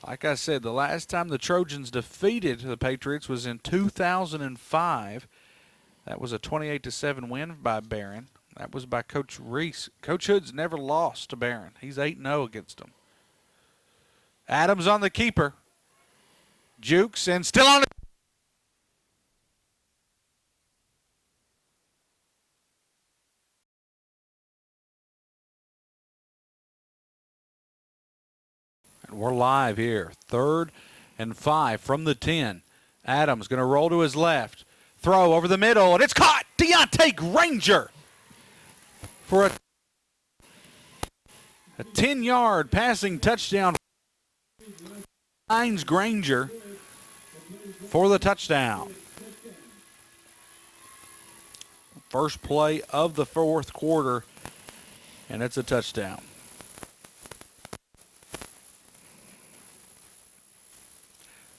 Like I said, the last time the Trojans defeated the Patriots was in 2005. That was a 28-7 win by Barren. That was by Coach Reese. Coach Hood's never lost to Barren. He's 8-0 against them. Adams on the keeper. Jukes and still on it. And we're live here. 3rd and 5 from the 10. Adams going to roll to his left. Throw over the middle, and it's caught. Deontay Granger for a 10-yard passing touchdown. Finds Granger for the touchdown. First play of the 4th quarter, and it's a touchdown.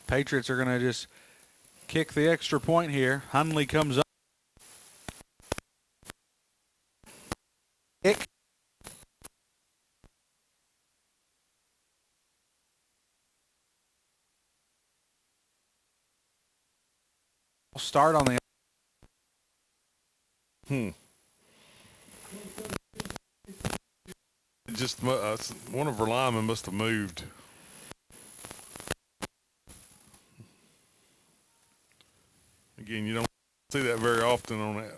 Patriots are going to just kick the extra point here. Hundley comes up. Kick. Start on the. Just one of our linemen must have moved. Again, you don't see that very often on that.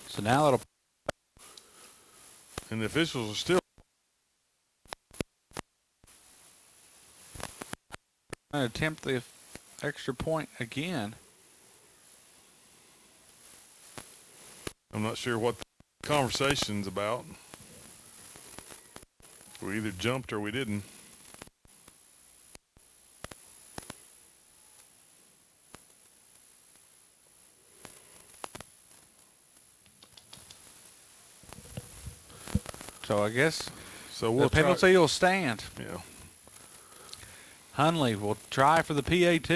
So now it'll. And the officials are still going to attempt the extra point again. I'm not sure what the conversation's about. We either jumped or we didn't. So I guess we'll the penalty will stand. Yeah. Hundley will try for the PAT.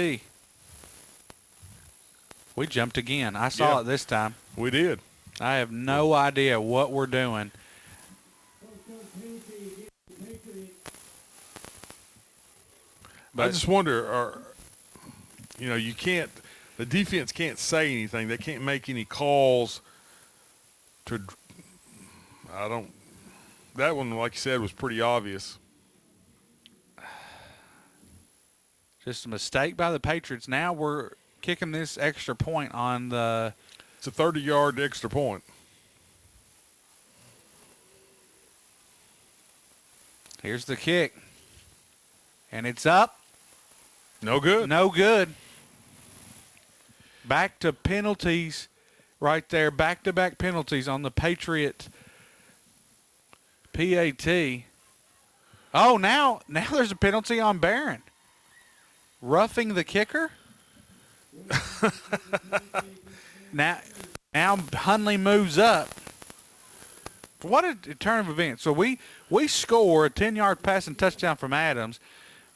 We jumped again. I saw it this time. We did. I have no idea what we're doing. But I just wonder, you can't, the defense can't say anything. They can't make any calls that one, like you said, was pretty obvious. Just a mistake by the Patriots. Now we're kicking this extra point on the. It's a 30-yard extra point. Here's the kick. And it's up. No good. No good. Back to penalties right there. Back-to-back penalties on the Patriot PAT. Oh, now there's a penalty on Barren. Roughing the kicker. Now Hundley moves up. What a turn of events. So we score a 10-yard passing touchdown from Adams,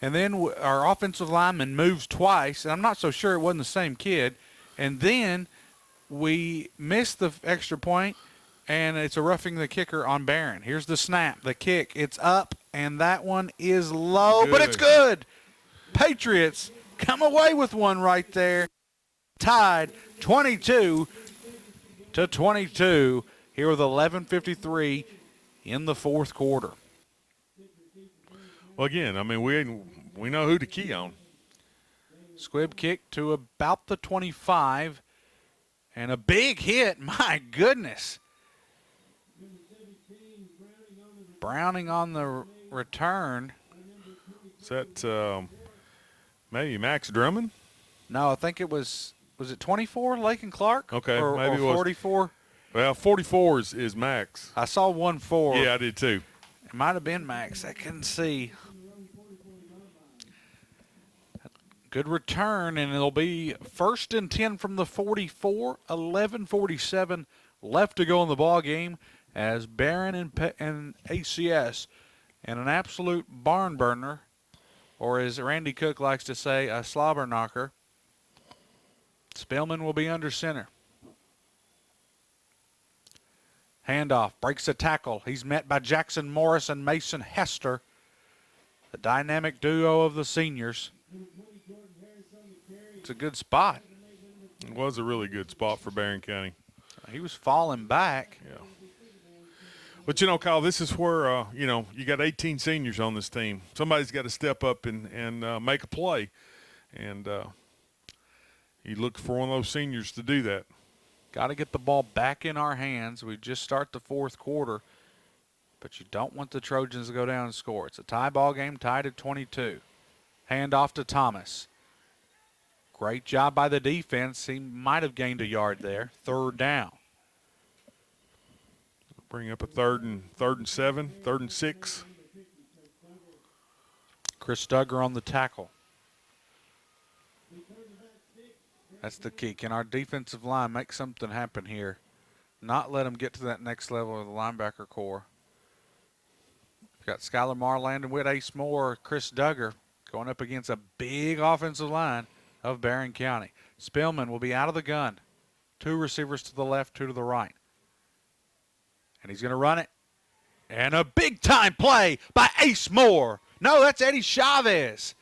and then our offensive lineman moves twice, and I'm not so sure it wasn't the same kid, and then we miss the extra point, and it's a roughing the kicker on Barren. Here's the snap, the kick. It's up, and that one is low, but it's good. Patriots come away with one right there. Tied 22-22 here with 11:53 in the 4th quarter. Well, again, I mean, we know who to key on. Squib kick to about the 25, and a big hit. My goodness. Browning on the return. Is that maybe Max Drummond? No, I think it was it 24, Lake and Clark? Okay, or, maybe or it was 44. Well, 44 is Max. I saw 1-4. Yeah, I did too. It might have been Max. I couldn't see. Good return, and it'll be 1st and 10 from the 44. 11:47 left to go in the ball game as Barren and ACS and an absolute barn burner, or as Randy Cook likes to say, a slobber knocker. Spillman will be under center. Handoff, breaks a tackle. He's met by Jackson Morris and Mason Hester, the dynamic duo of the seniors. It's a good spot. It was a really good spot for Barren County. He was falling back. Yeah. But, you know, Kyle, this is where, you got 18 seniors on this team. Somebody's got to step up and make a play. And you look for one of those seniors to do that. Got to get the ball back in our hands. We just start the fourth quarter, but you don't want the Trojans to go down and score. It's a tie ball game, tied at 22. Hand off to Thomas. Great job by the defense. He might have gained a yard there. Third down. Bring up a third and 7, 3rd and 6. Chris Duggar on the tackle. That's the key. Can our defensive line make something happen here? Not let them get to that next level of the linebacker core. We've got Skylar Marr, Landon Witt, Ace Moore, Chris Duggar going up against a big offensive line of Barren County. Spillman will be out of the gun. 2 receivers to the left, 2 to the right. And he's going to run it. And a big-time play by Ace Moore. No, that's Eddie Chavez.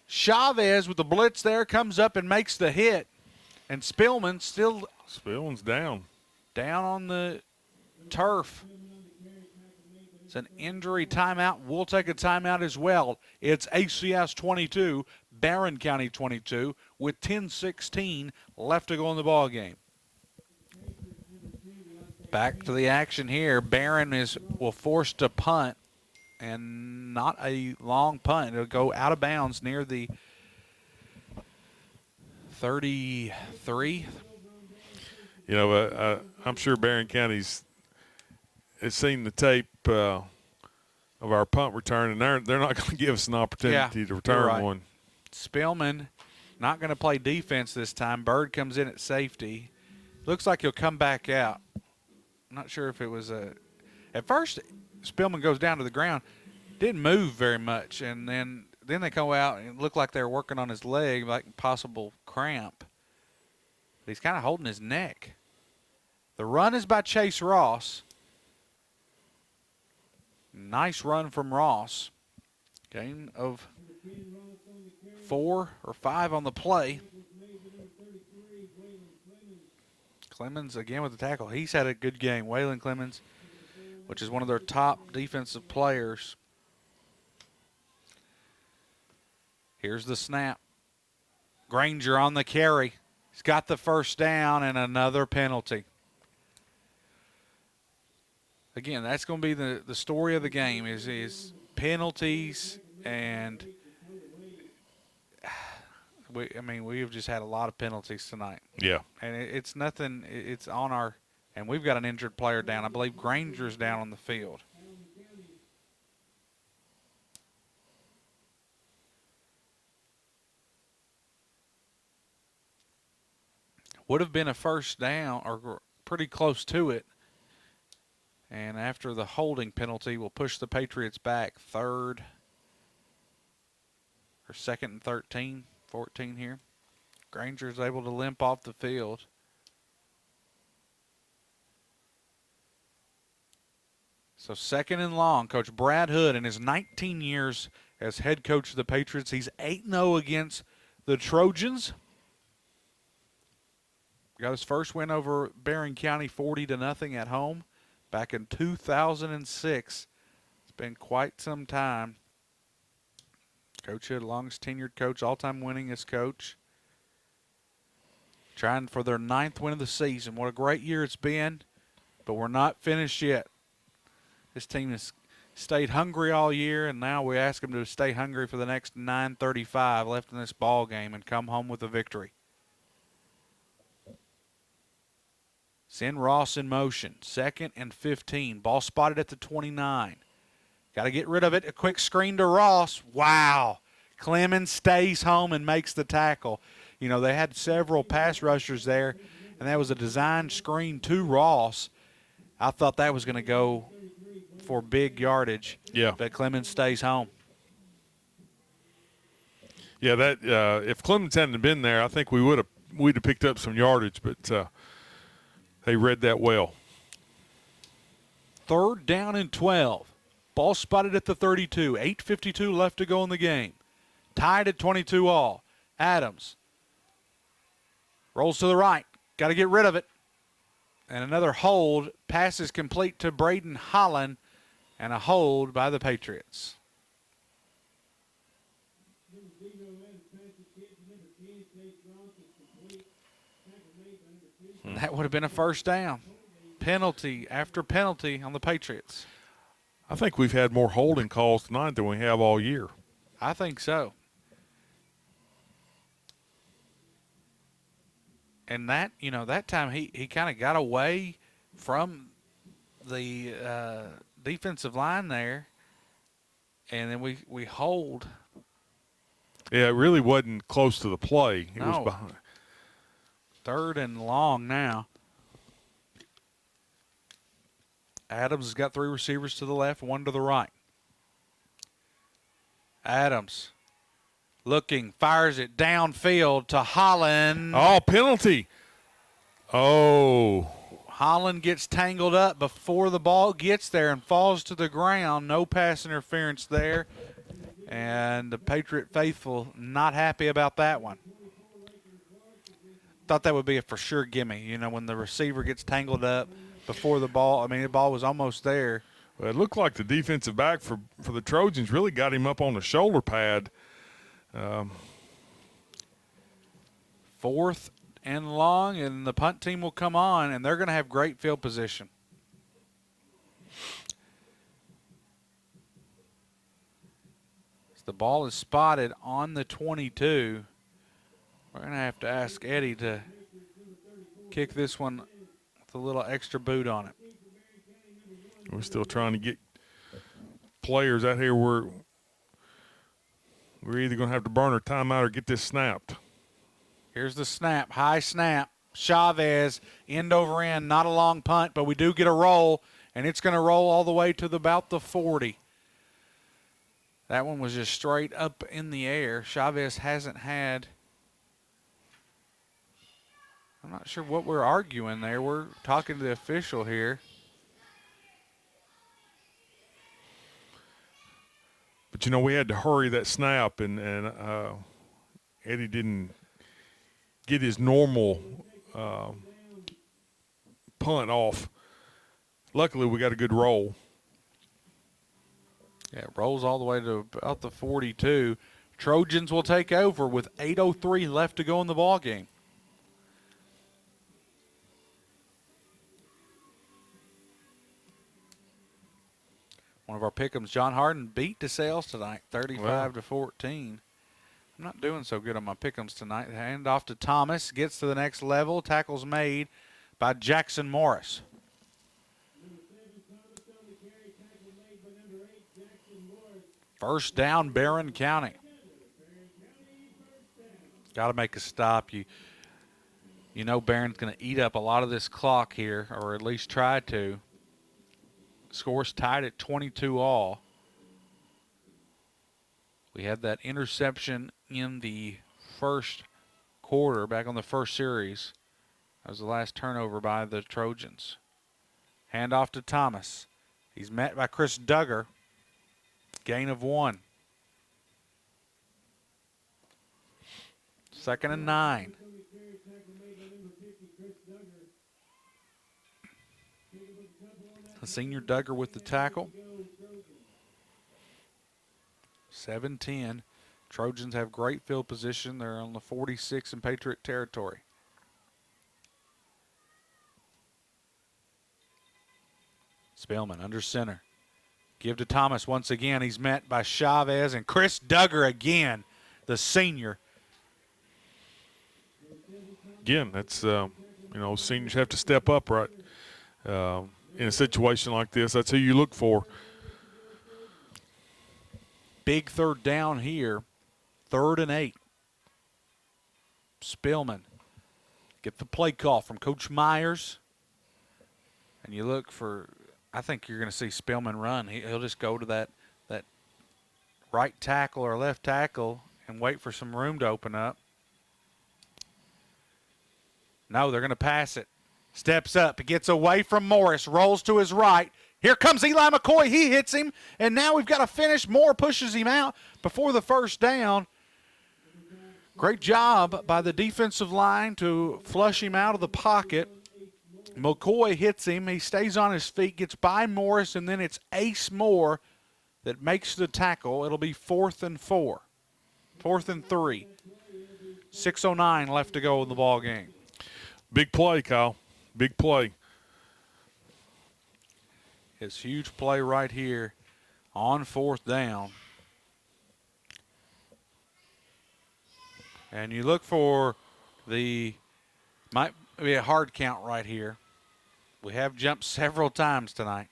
Chavez with the blitz there comes up and makes the hit. And Spillman's down. Down on the turf. It's an injury timeout. We'll take a timeout as well. It's ACS 22, Barren County 22, with 10:16 left to go in the ball game. Back to the action here. Barren will force to punt, and not a long punt. It'll go out of bounds near the 33. You know, I'm sure Barren County's has seen the tape of our punt return, and they're not going to give us an opportunity to return one. Spillman not going to play defense this time. Bird comes in at safety. Looks like he'll come back out. I'm not sure if it was at first, Spillman goes down to the ground, didn't move very much, and then they come out and it looked like they were working on his leg, like possible cramp. But he's kind of holding his neck. The run is by Chase Ross. Nice run from Ross. Gain of 4 or 5 on the play. Clemens again with the tackle. He's had a good game. Waylon Clemens, which is one of their top defensive players. Here's the snap. Granger on the carry. He's got the first down and another penalty. Again, that's going to be the story of the game is penalties, and we have just had a lot of penalties tonight. Yeah. And it's nothing. It's on our – and we've got an injured player down. I believe Granger's down on the field. Would have been a first down or pretty close to it. And after the holding penalty, we'll push the Patriots back 3rd or 2nd and 13, 14 here. Granger's able to limp off the field. So 2nd and long. Coach Brad Hood, in his 19 years as head coach of the Patriots, he's 8-0 against the Trojans. Got his first win over Barren County 40-0 at home back in 2006. It's been quite some time. Coach Hood, longest tenured coach, all-time winningest coach. Trying for their 9th win of the season. What a great year it's been, but we're not finished yet. This team has stayed hungry all year, and now we ask them to stay hungry for the next 9:35 left in this ball game and come home with a victory. Send Ross in motion. 2nd and 15. Ball spotted at the 29. Got to get rid of it. A quick screen to Ross. Wow. Clemens stays home and makes the tackle. You know, they had several pass rushers there, and that was a designed screen to Ross. I thought that was going to go for big yardage. Yeah. But Clemens stays home. Yeah, that if Clemens hadn't been there, I think we'd have picked up some yardage, but they read that well. 3rd down and 12. Ball spotted at the 32. 8:52 left to go in the game. Tied at 22 all. Adams rolls to the right. Got to get rid of it. And another hold. Pass is complete to Braden Holland, and a hold by the Patriots. That would have been a first down. Penalty after penalty on the Patriots. I think we've had more holding calls tonight than we have all year. I think so. And that, that time he kind of got away from the defensive line there, and then we hold. Yeah, it really wasn't close to the play. It was behind. 3rd and long now. Adams has got 3 receivers to the left, 1 to the right. Adams looking, fires it downfield to Holland. Oh, penalty. Oh. Holland gets tangled up before the ball gets there and falls to the ground. No pass interference there. And the Patriot faithful not happy about that one. Thought that would be a for sure gimme, when the receiver gets tangled up before the ball. I mean, the ball was almost there. Well, it looked like the defensive back for the Trojans really got him up on the shoulder pad. 4th and long, and the punt team will come on, and they're going to have great field position. As the ball is spotted on the 22, we're going to have to ask Eddie to kick this one with a little extra boot on it. We're still trying to get players out here where we're either going to have to burn our timeout or get this snapped. Here's the snap, high snap. Chavez, end over end, not a long punt, but we do get a roll, and it's going to roll all the way to about the 40. That one was just straight up in the air. Chavez hasn't had – I'm not sure what we're arguing there. We're talking to the official here. But, we had to hurry that snap, and Eddie didn't get his normal punt off. Luckily, we got a good roll. Yeah, it rolls all the way to about the 42. Trojans will take over with 8:03 left to go in the ball game. One of our pick'ems, John Harden, beat DeSales tonight, 35-14. I'm not doing so good on my pick'ems tonight. Hand off to Thomas, gets to the next level. Tackle's made by Jackson Morris. First down, Barren County. Got to make a stop. You know Barron's going to eat up a lot of this clock here, or at least try to. Score's tied at 22 all. We had that interception in the first quarter, back on the first series. That was the last turnover by the Trojans. Handoff to Thomas. He's met by Chris Duggar. Gain of 1. 2nd and 9. The senior Duggar with the tackle. 7-10. Trojans have great field position. They're on the 46 in Patriot territory. Spellman under center. Give to Thomas once again. He's met by Chavez and Chris Duggar again, the senior. Again, that's, seniors have to step up, right? In a situation like this, that's who you look for. Big 3rd down here. 3rd and 8. Spillman. Get the play call from Coach Myers. and you look for, I think you're going to see Spillman run. He'll just go to that right tackle or left tackle and wait for some room to open up. No, they're going to pass it. Steps up. He gets away from Morris. Rolls to his right. Here comes Eli McCoy. He hits him. And now we've got to finish. Moore pushes him out before the first down. Great job by the defensive line to flush him out of the pocket. McCoy hits him. He stays on his feet, gets by Morris, and then it's Ace Moore that makes the tackle. It'll be 4th and 4. 4th and 3. 6:09 left to go in the ball game. Big play, Kyle. Big play. It's huge play right here on 4th down. And you look for might be a hard count right here. We have jumped several times tonight.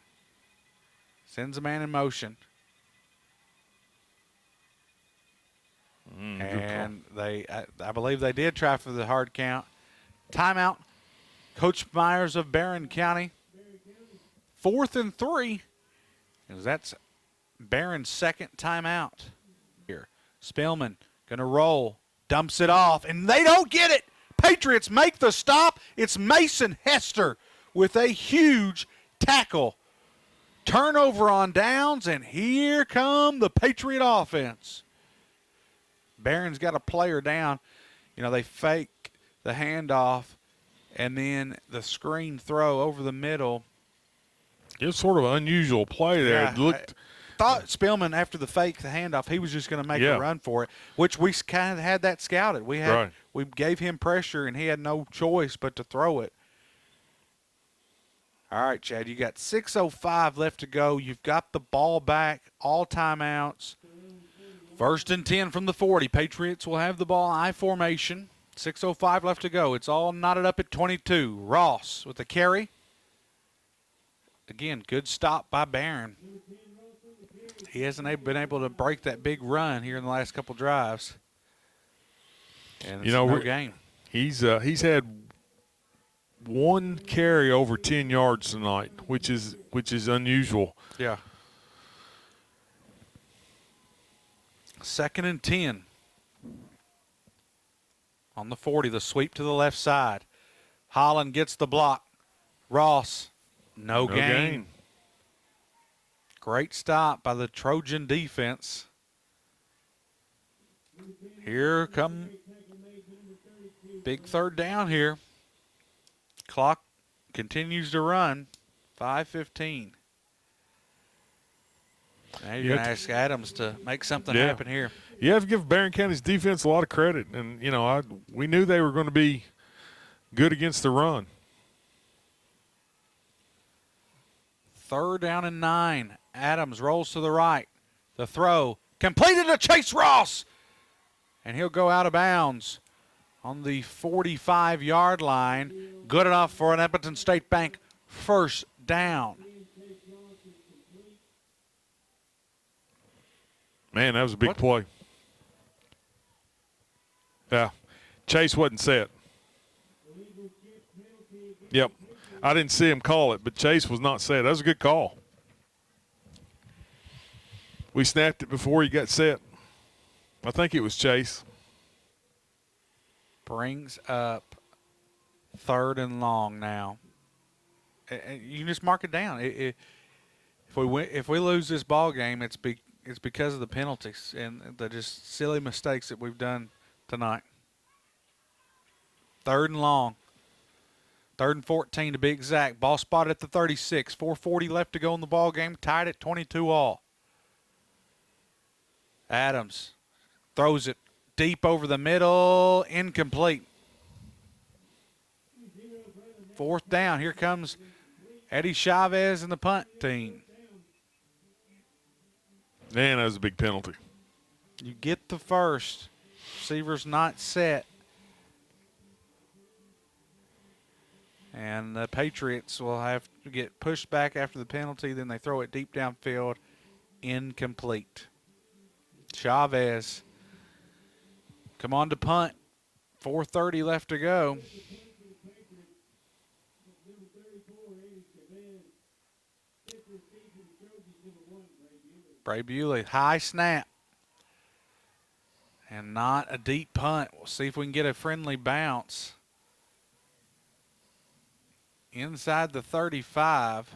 Sends a man in motion. And I believe they did try for the hard count. Timeout. Coach Myers of Barren County. 4th and 3. Because that's Barron's second timeout. Here. Spillman going to roll. Dumps it off. And they don't get it. Patriots make the stop. It's Mason Hester with a huge tackle. Turnover on downs. And here come the Patriot offense. Barron's got a player down. You know, they fake the handoff and then the screen throw over the middle. It was sort of an unusual play there. Yeah, It looked. I thought Spillman, after the fake, the handoff, he was just going to make a run for it, which we kind of had that scouted. We gave him pressure, and he had no choice but to throw it. All right, Chad, you got 6:05 left to go. You've got the ball back, all timeouts. 1st and 10 from the 40. Patriots will have the ball, I formation. 6:05 left to go. It's all knotted up at 22. Ross with the carry. Again, good stop by Barron. He hasn't been able to break that big run here in the last couple drives. And it's no game. He's had one carry over 10 yards tonight, which is unusual. Yeah. 2nd and 10. On the 40, the sweep to the left side. Holland gets the block. Ross, no gain. Great stop by the Trojan defense. Here come big 3rd down here. Clock continues to run. 5:15. Now you're going to ask Adams to make something happen here. You have to give Barren County's defense a lot of credit. And, you know, we knew they were going to be good against the run. 3rd down and 9. Adams rolls to the right. The throw completed to Chase Ross. And he'll go out of bounds on the 45-yard line. Good enough for an Edmonton State Bank 1st down. Man, that was a big play. Yeah. Chase wasn't set. Yep. I didn't see him call it, but Chase was not set. That was a good call. We snapped it before he got set. I think it was Chase. Brings up 3rd and long now. You can just mark it down. If we lose this ball game, it's because of the penalties and the just silly mistakes that we've done tonight. 3rd and long. 3rd and 14 to be exact. Ball spotted at the 36. 4:40 left to go in the ball game. Tied at 22 all. Adams throws it deep over the middle. Incomplete. 4th down. Here comes Eddie Chavez and the punt team. Man, that was a big penalty. You get the first. Receiver's not set. And the Patriots will have to get pushed back after the penalty. Then they throw it deep downfield. Incomplete. Chavez. Come on to punt. 4:30 left to go. Bray Bewley, high snap. And not a deep punt. We'll see if we can get a friendly bounce. Inside the 35.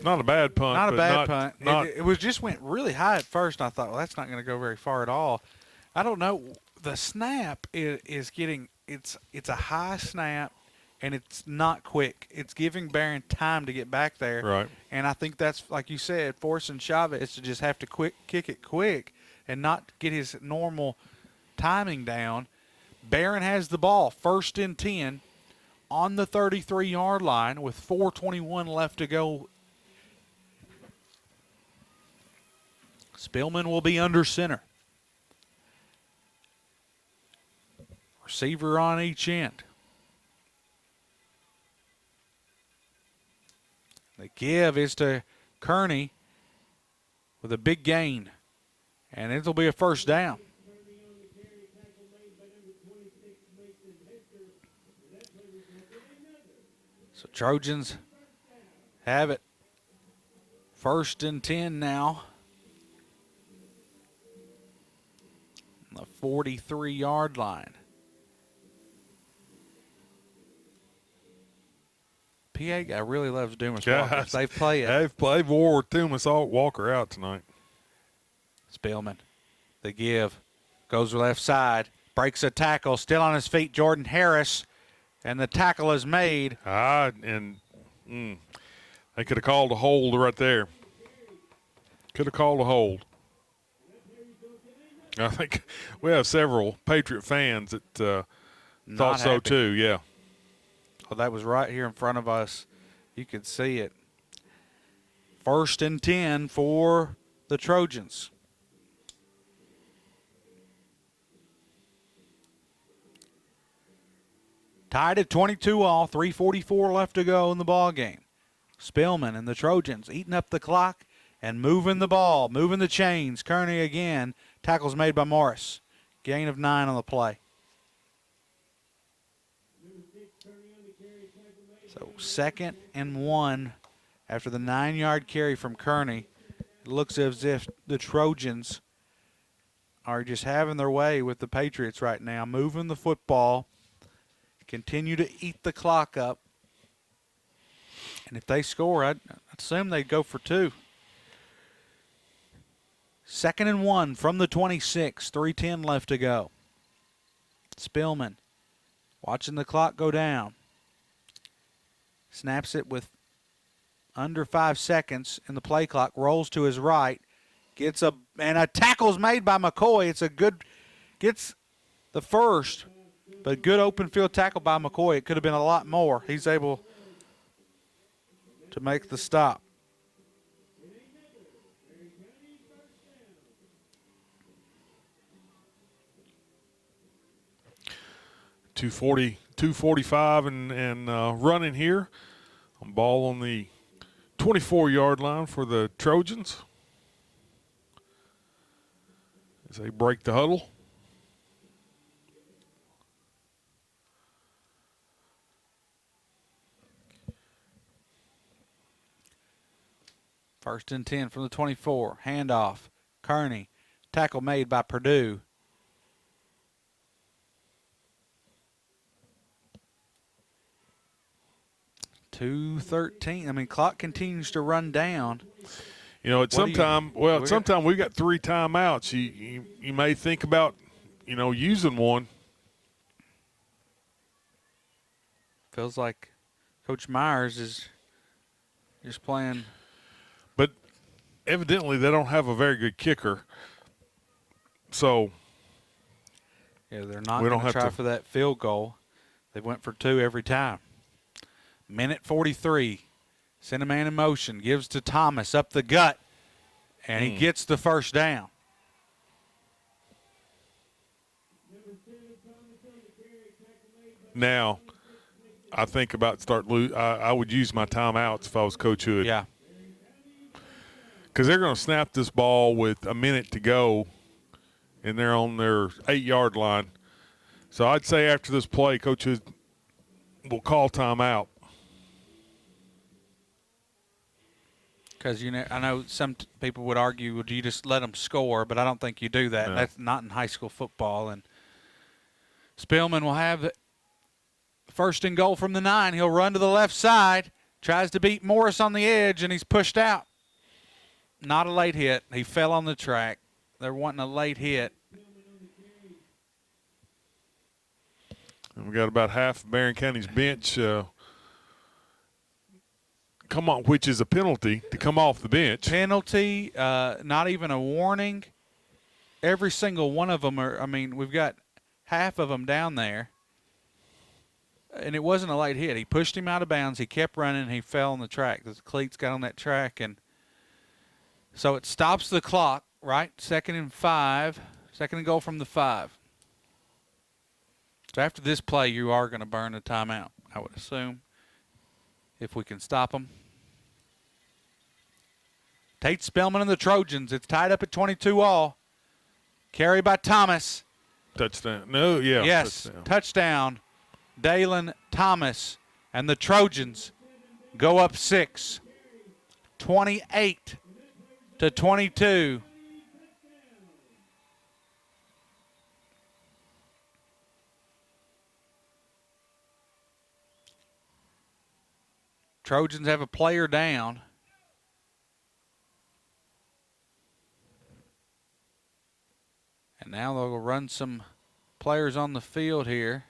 Not a bad punt. Not a but bad punt. Not, It was just went really high at first, and I thought, well, that's not going to go very far at all. I don't know. The snap is getting it's a high snap, and it's not quick. It's giving Barren time to get back there. Right. And I think that's, like you said, forcing Chavez to just have to kick it quick and not get his normal timing down. Barren has the ball, 1st and 10, on the 33-yard line with 4:21 left to go. Spillman will be under center. Receiver on each end. The give is to Kearney with a big gain, and it'll be a 1st down. So Trojans have it. 1st and 10 now. On the 43-yard line. PA guy really loves Dumas Walker. They play it. They've wore Dumas Walker out tonight. Spillman, the give, goes left side, breaks a tackle, still on his feet, Jordan Harris, and the tackle is made. They could have called a hold right there. Could have called a hold. I think we have several Patriot fans that thought so too, yeah. Well, that was right here in front of us. You could see it. 1st and 10 for the Trojans. Tied at 22-all, 3:44 left to go in the ball game. Spillman and the Trojans eating up the clock and moving the ball, moving the chains. Kearney again. Tackles made by Morris. Gain of 9 on the play. So 2nd and 1 after the 9-yard carry from Kearney. It looks as if the Trojans are just having their way with the Patriots right now, moving the football, continue to eat the clock up. And if they score, I'd assume they'd go for 2. 2nd and 1 from the 26, 3:10 left to go. Spillman watching the clock go down. Snaps it with under 5 seconds in the play clock, rolls to his right, and a tackle's made by McCoy. Gets the first, but good open field tackle by McCoy. It could have been a lot more. He's able to make the stop. .245 and running here. Ball on the 24-yard line for the Trojans as they break the huddle. First and 10 from the 24. Handoff. Kearney. Tackle made by Purdue. .213. I mean, clock continues to run down. You know, sometimes we've got 3 timeouts. You may think about, using one. Feels like Coach Myers is just playing. But evidently they don't have a very good kicker. So yeah, they're not going to try for that field goal. They went for 2 every time. Minute 43. Send a man in motion. Gives to Thomas up the gut. And he gets the 1st down. Now, I think about I would use my timeouts if I was Coach Hood. Yeah. Because they're going to snap this ball with a minute to go, and they're on their 8-yard line. So I'd say after this play, Coach Hood will call timeout. Because I know some people would argue, well, do you just let them score? But I don't think you do that. No. That's not in high school football. And Spillman will have the first and goal from the 9. He'll run to the left side, tries to beat Morris on the edge, and he's pushed out. Not a late hit. He fell on the track. They're wanting a late hit. And we got about half of Barren County's bench come on, which is a penalty to come off the bench. Penalty, not even a warning. Every single one of them are, we've got half of them down there. And it wasn't a late hit. He pushed him out of bounds. He kept running. He fell on the track. The cleats got on that track. And so it stops the clock, right? 2nd and 5. 2nd and goal from the 5. So after this play, you are going to burn a timeout, I would assume, if we can stop them. Tate Spillman and the Trojans. It's tied up at 22 all. Carry by Thomas. Touchdown. No, yeah. Yes, touchdown. Dalen Thomas and the Trojans go up 6. 28-22. Trojans have a player down. And now they'll run some players on the field here.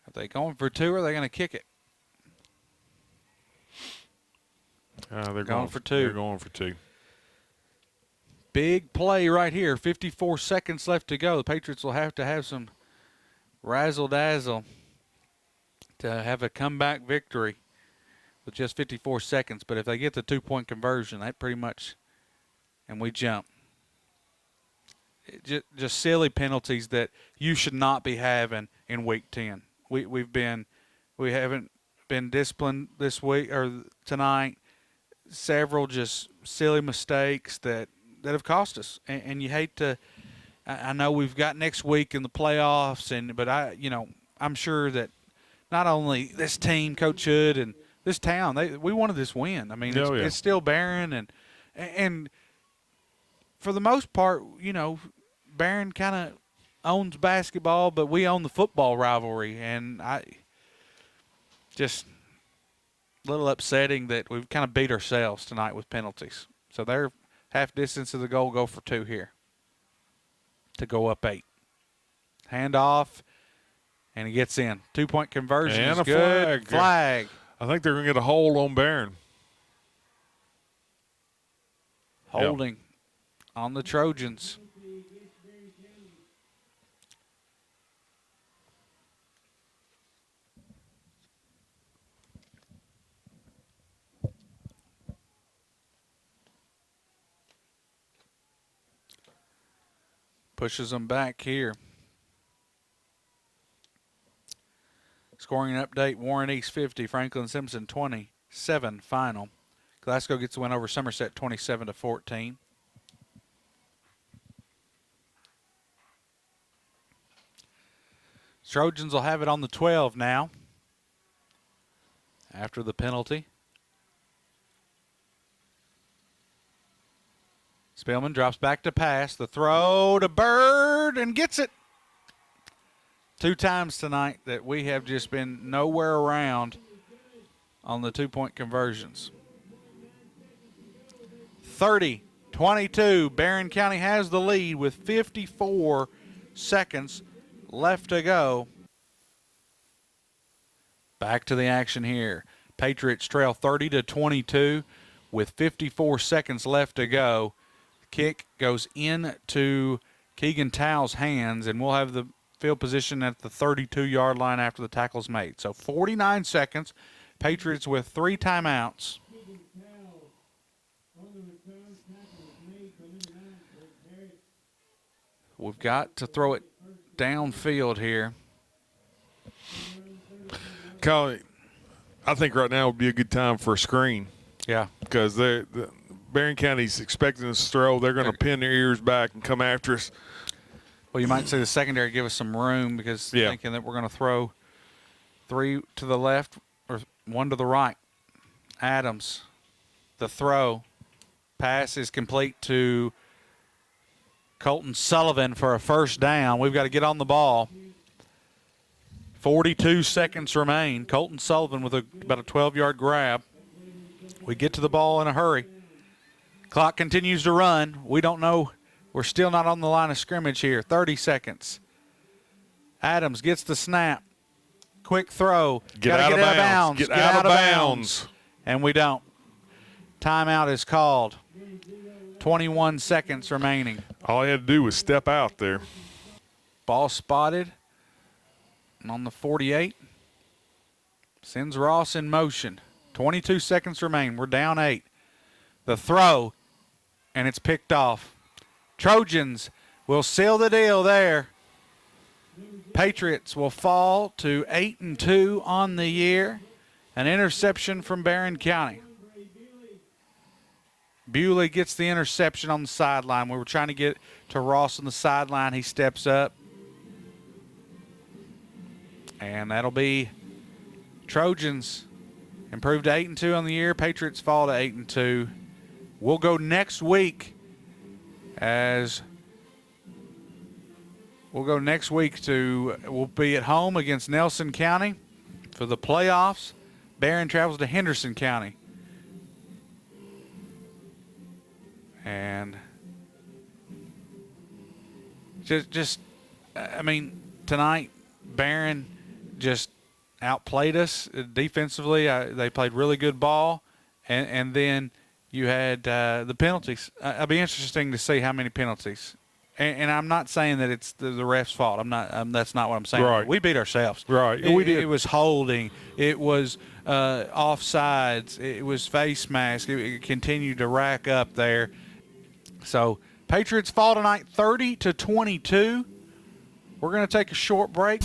Are they going for 2 or are they going to kick it? They're going for 2. They're going for 2. Big play right here. 54 seconds left to go. The Patriots will have to have some razzle-dazzle to have a comeback victory with just 54 seconds. But if they get the 2-point conversion, that pretty much, and we jump. Just silly penalties that you should not be having in Week 10. We haven't been disciplined this week or tonight. Several just silly mistakes that have cost us, and you hate to. I know we've got next week in the playoffs, but I'm sure that not only this team, Coach Hood, and this town, we wanted this win. It's still Barren, and for the most part, Barren kind of owns basketball, but we own the football rivalry, and just a little upsetting that we've kind of beat ourselves tonight with penalties. So they're half distance of the goal, go for 2 here to go up 8. Hand off, and he gets in. 2-point conversion and is a good. Flag. I think they're going to get a hold on Barren. Holding on the Trojans. Pushes them back here. Scoring update, Warren East 50, Franklin Simpson 27 final. Glasgow gets the win over Somerset 27-14. Trojans will have it on the 12 now after the penalty. Spillman drops back to pass. The throw to Bird and gets it. 2 times tonight that we have just been nowhere around on the 2-point conversions. 30-22. Barren County has the lead with 54 seconds left to go. Back to the action here. Patriots trail 30-22 with 54 seconds left to go. Kick goes into Keegan Towell's hands, and we'll have the field position at the 32-yard line after the tackle's made. So 49 seconds. Patriots with 3 timeouts. We've got to throw it downfield here. Kyle, I think right now would be a good time for a screen. Yeah. Because Barren County's expecting us to throw. They're going to pin their ears back and come after us. Well, you might say the secondary give us some room because thinking that we're going to throw 3 to the left or 1 to the right. Adams, the throw. Pass is complete to Colton Sullivan for a first down. We've got to get on the ball. 42 seconds remain. Colton Sullivan with about a 12-yard grab. We get to the ball in a hurry. Clock continues to run. We don't know. We're still not on the line of scrimmage here. 30 seconds. Adams gets the snap. Quick throw. Get out of bounds. Get out of bounds. And we don't. Timeout is called. 21 seconds remaining. All he had to do was step out there. Ball spotted. And on the 48. Sends Ross in motion. 22 seconds remain. We're down 8. The throw. And it's picked off. Trojans will seal the deal there. Patriots will fall to 8-2 on the year. An interception from Barren County. Bewley gets the interception on the sideline. We were trying to get to Ross on the sideline. He steps up. And that'll be Trojans improved to 8-2 on the year. Patriots fall to 8-2. We'll go next week we'll be at home against Nelson County for the playoffs. Barren travels to Henderson County. And tonight Barren just outplayed us defensively. They played really good ball, and then you had the penalties. It'll be interesting to see how many penalties. And I'm not saying that it's the ref's fault. That's not what I'm saying. Right. We beat ourselves. Right. We did. It was holding. It was offsides. It was face mask. It continued to rack up there. So Patriots fall tonight 30-22. We're going to take a short break.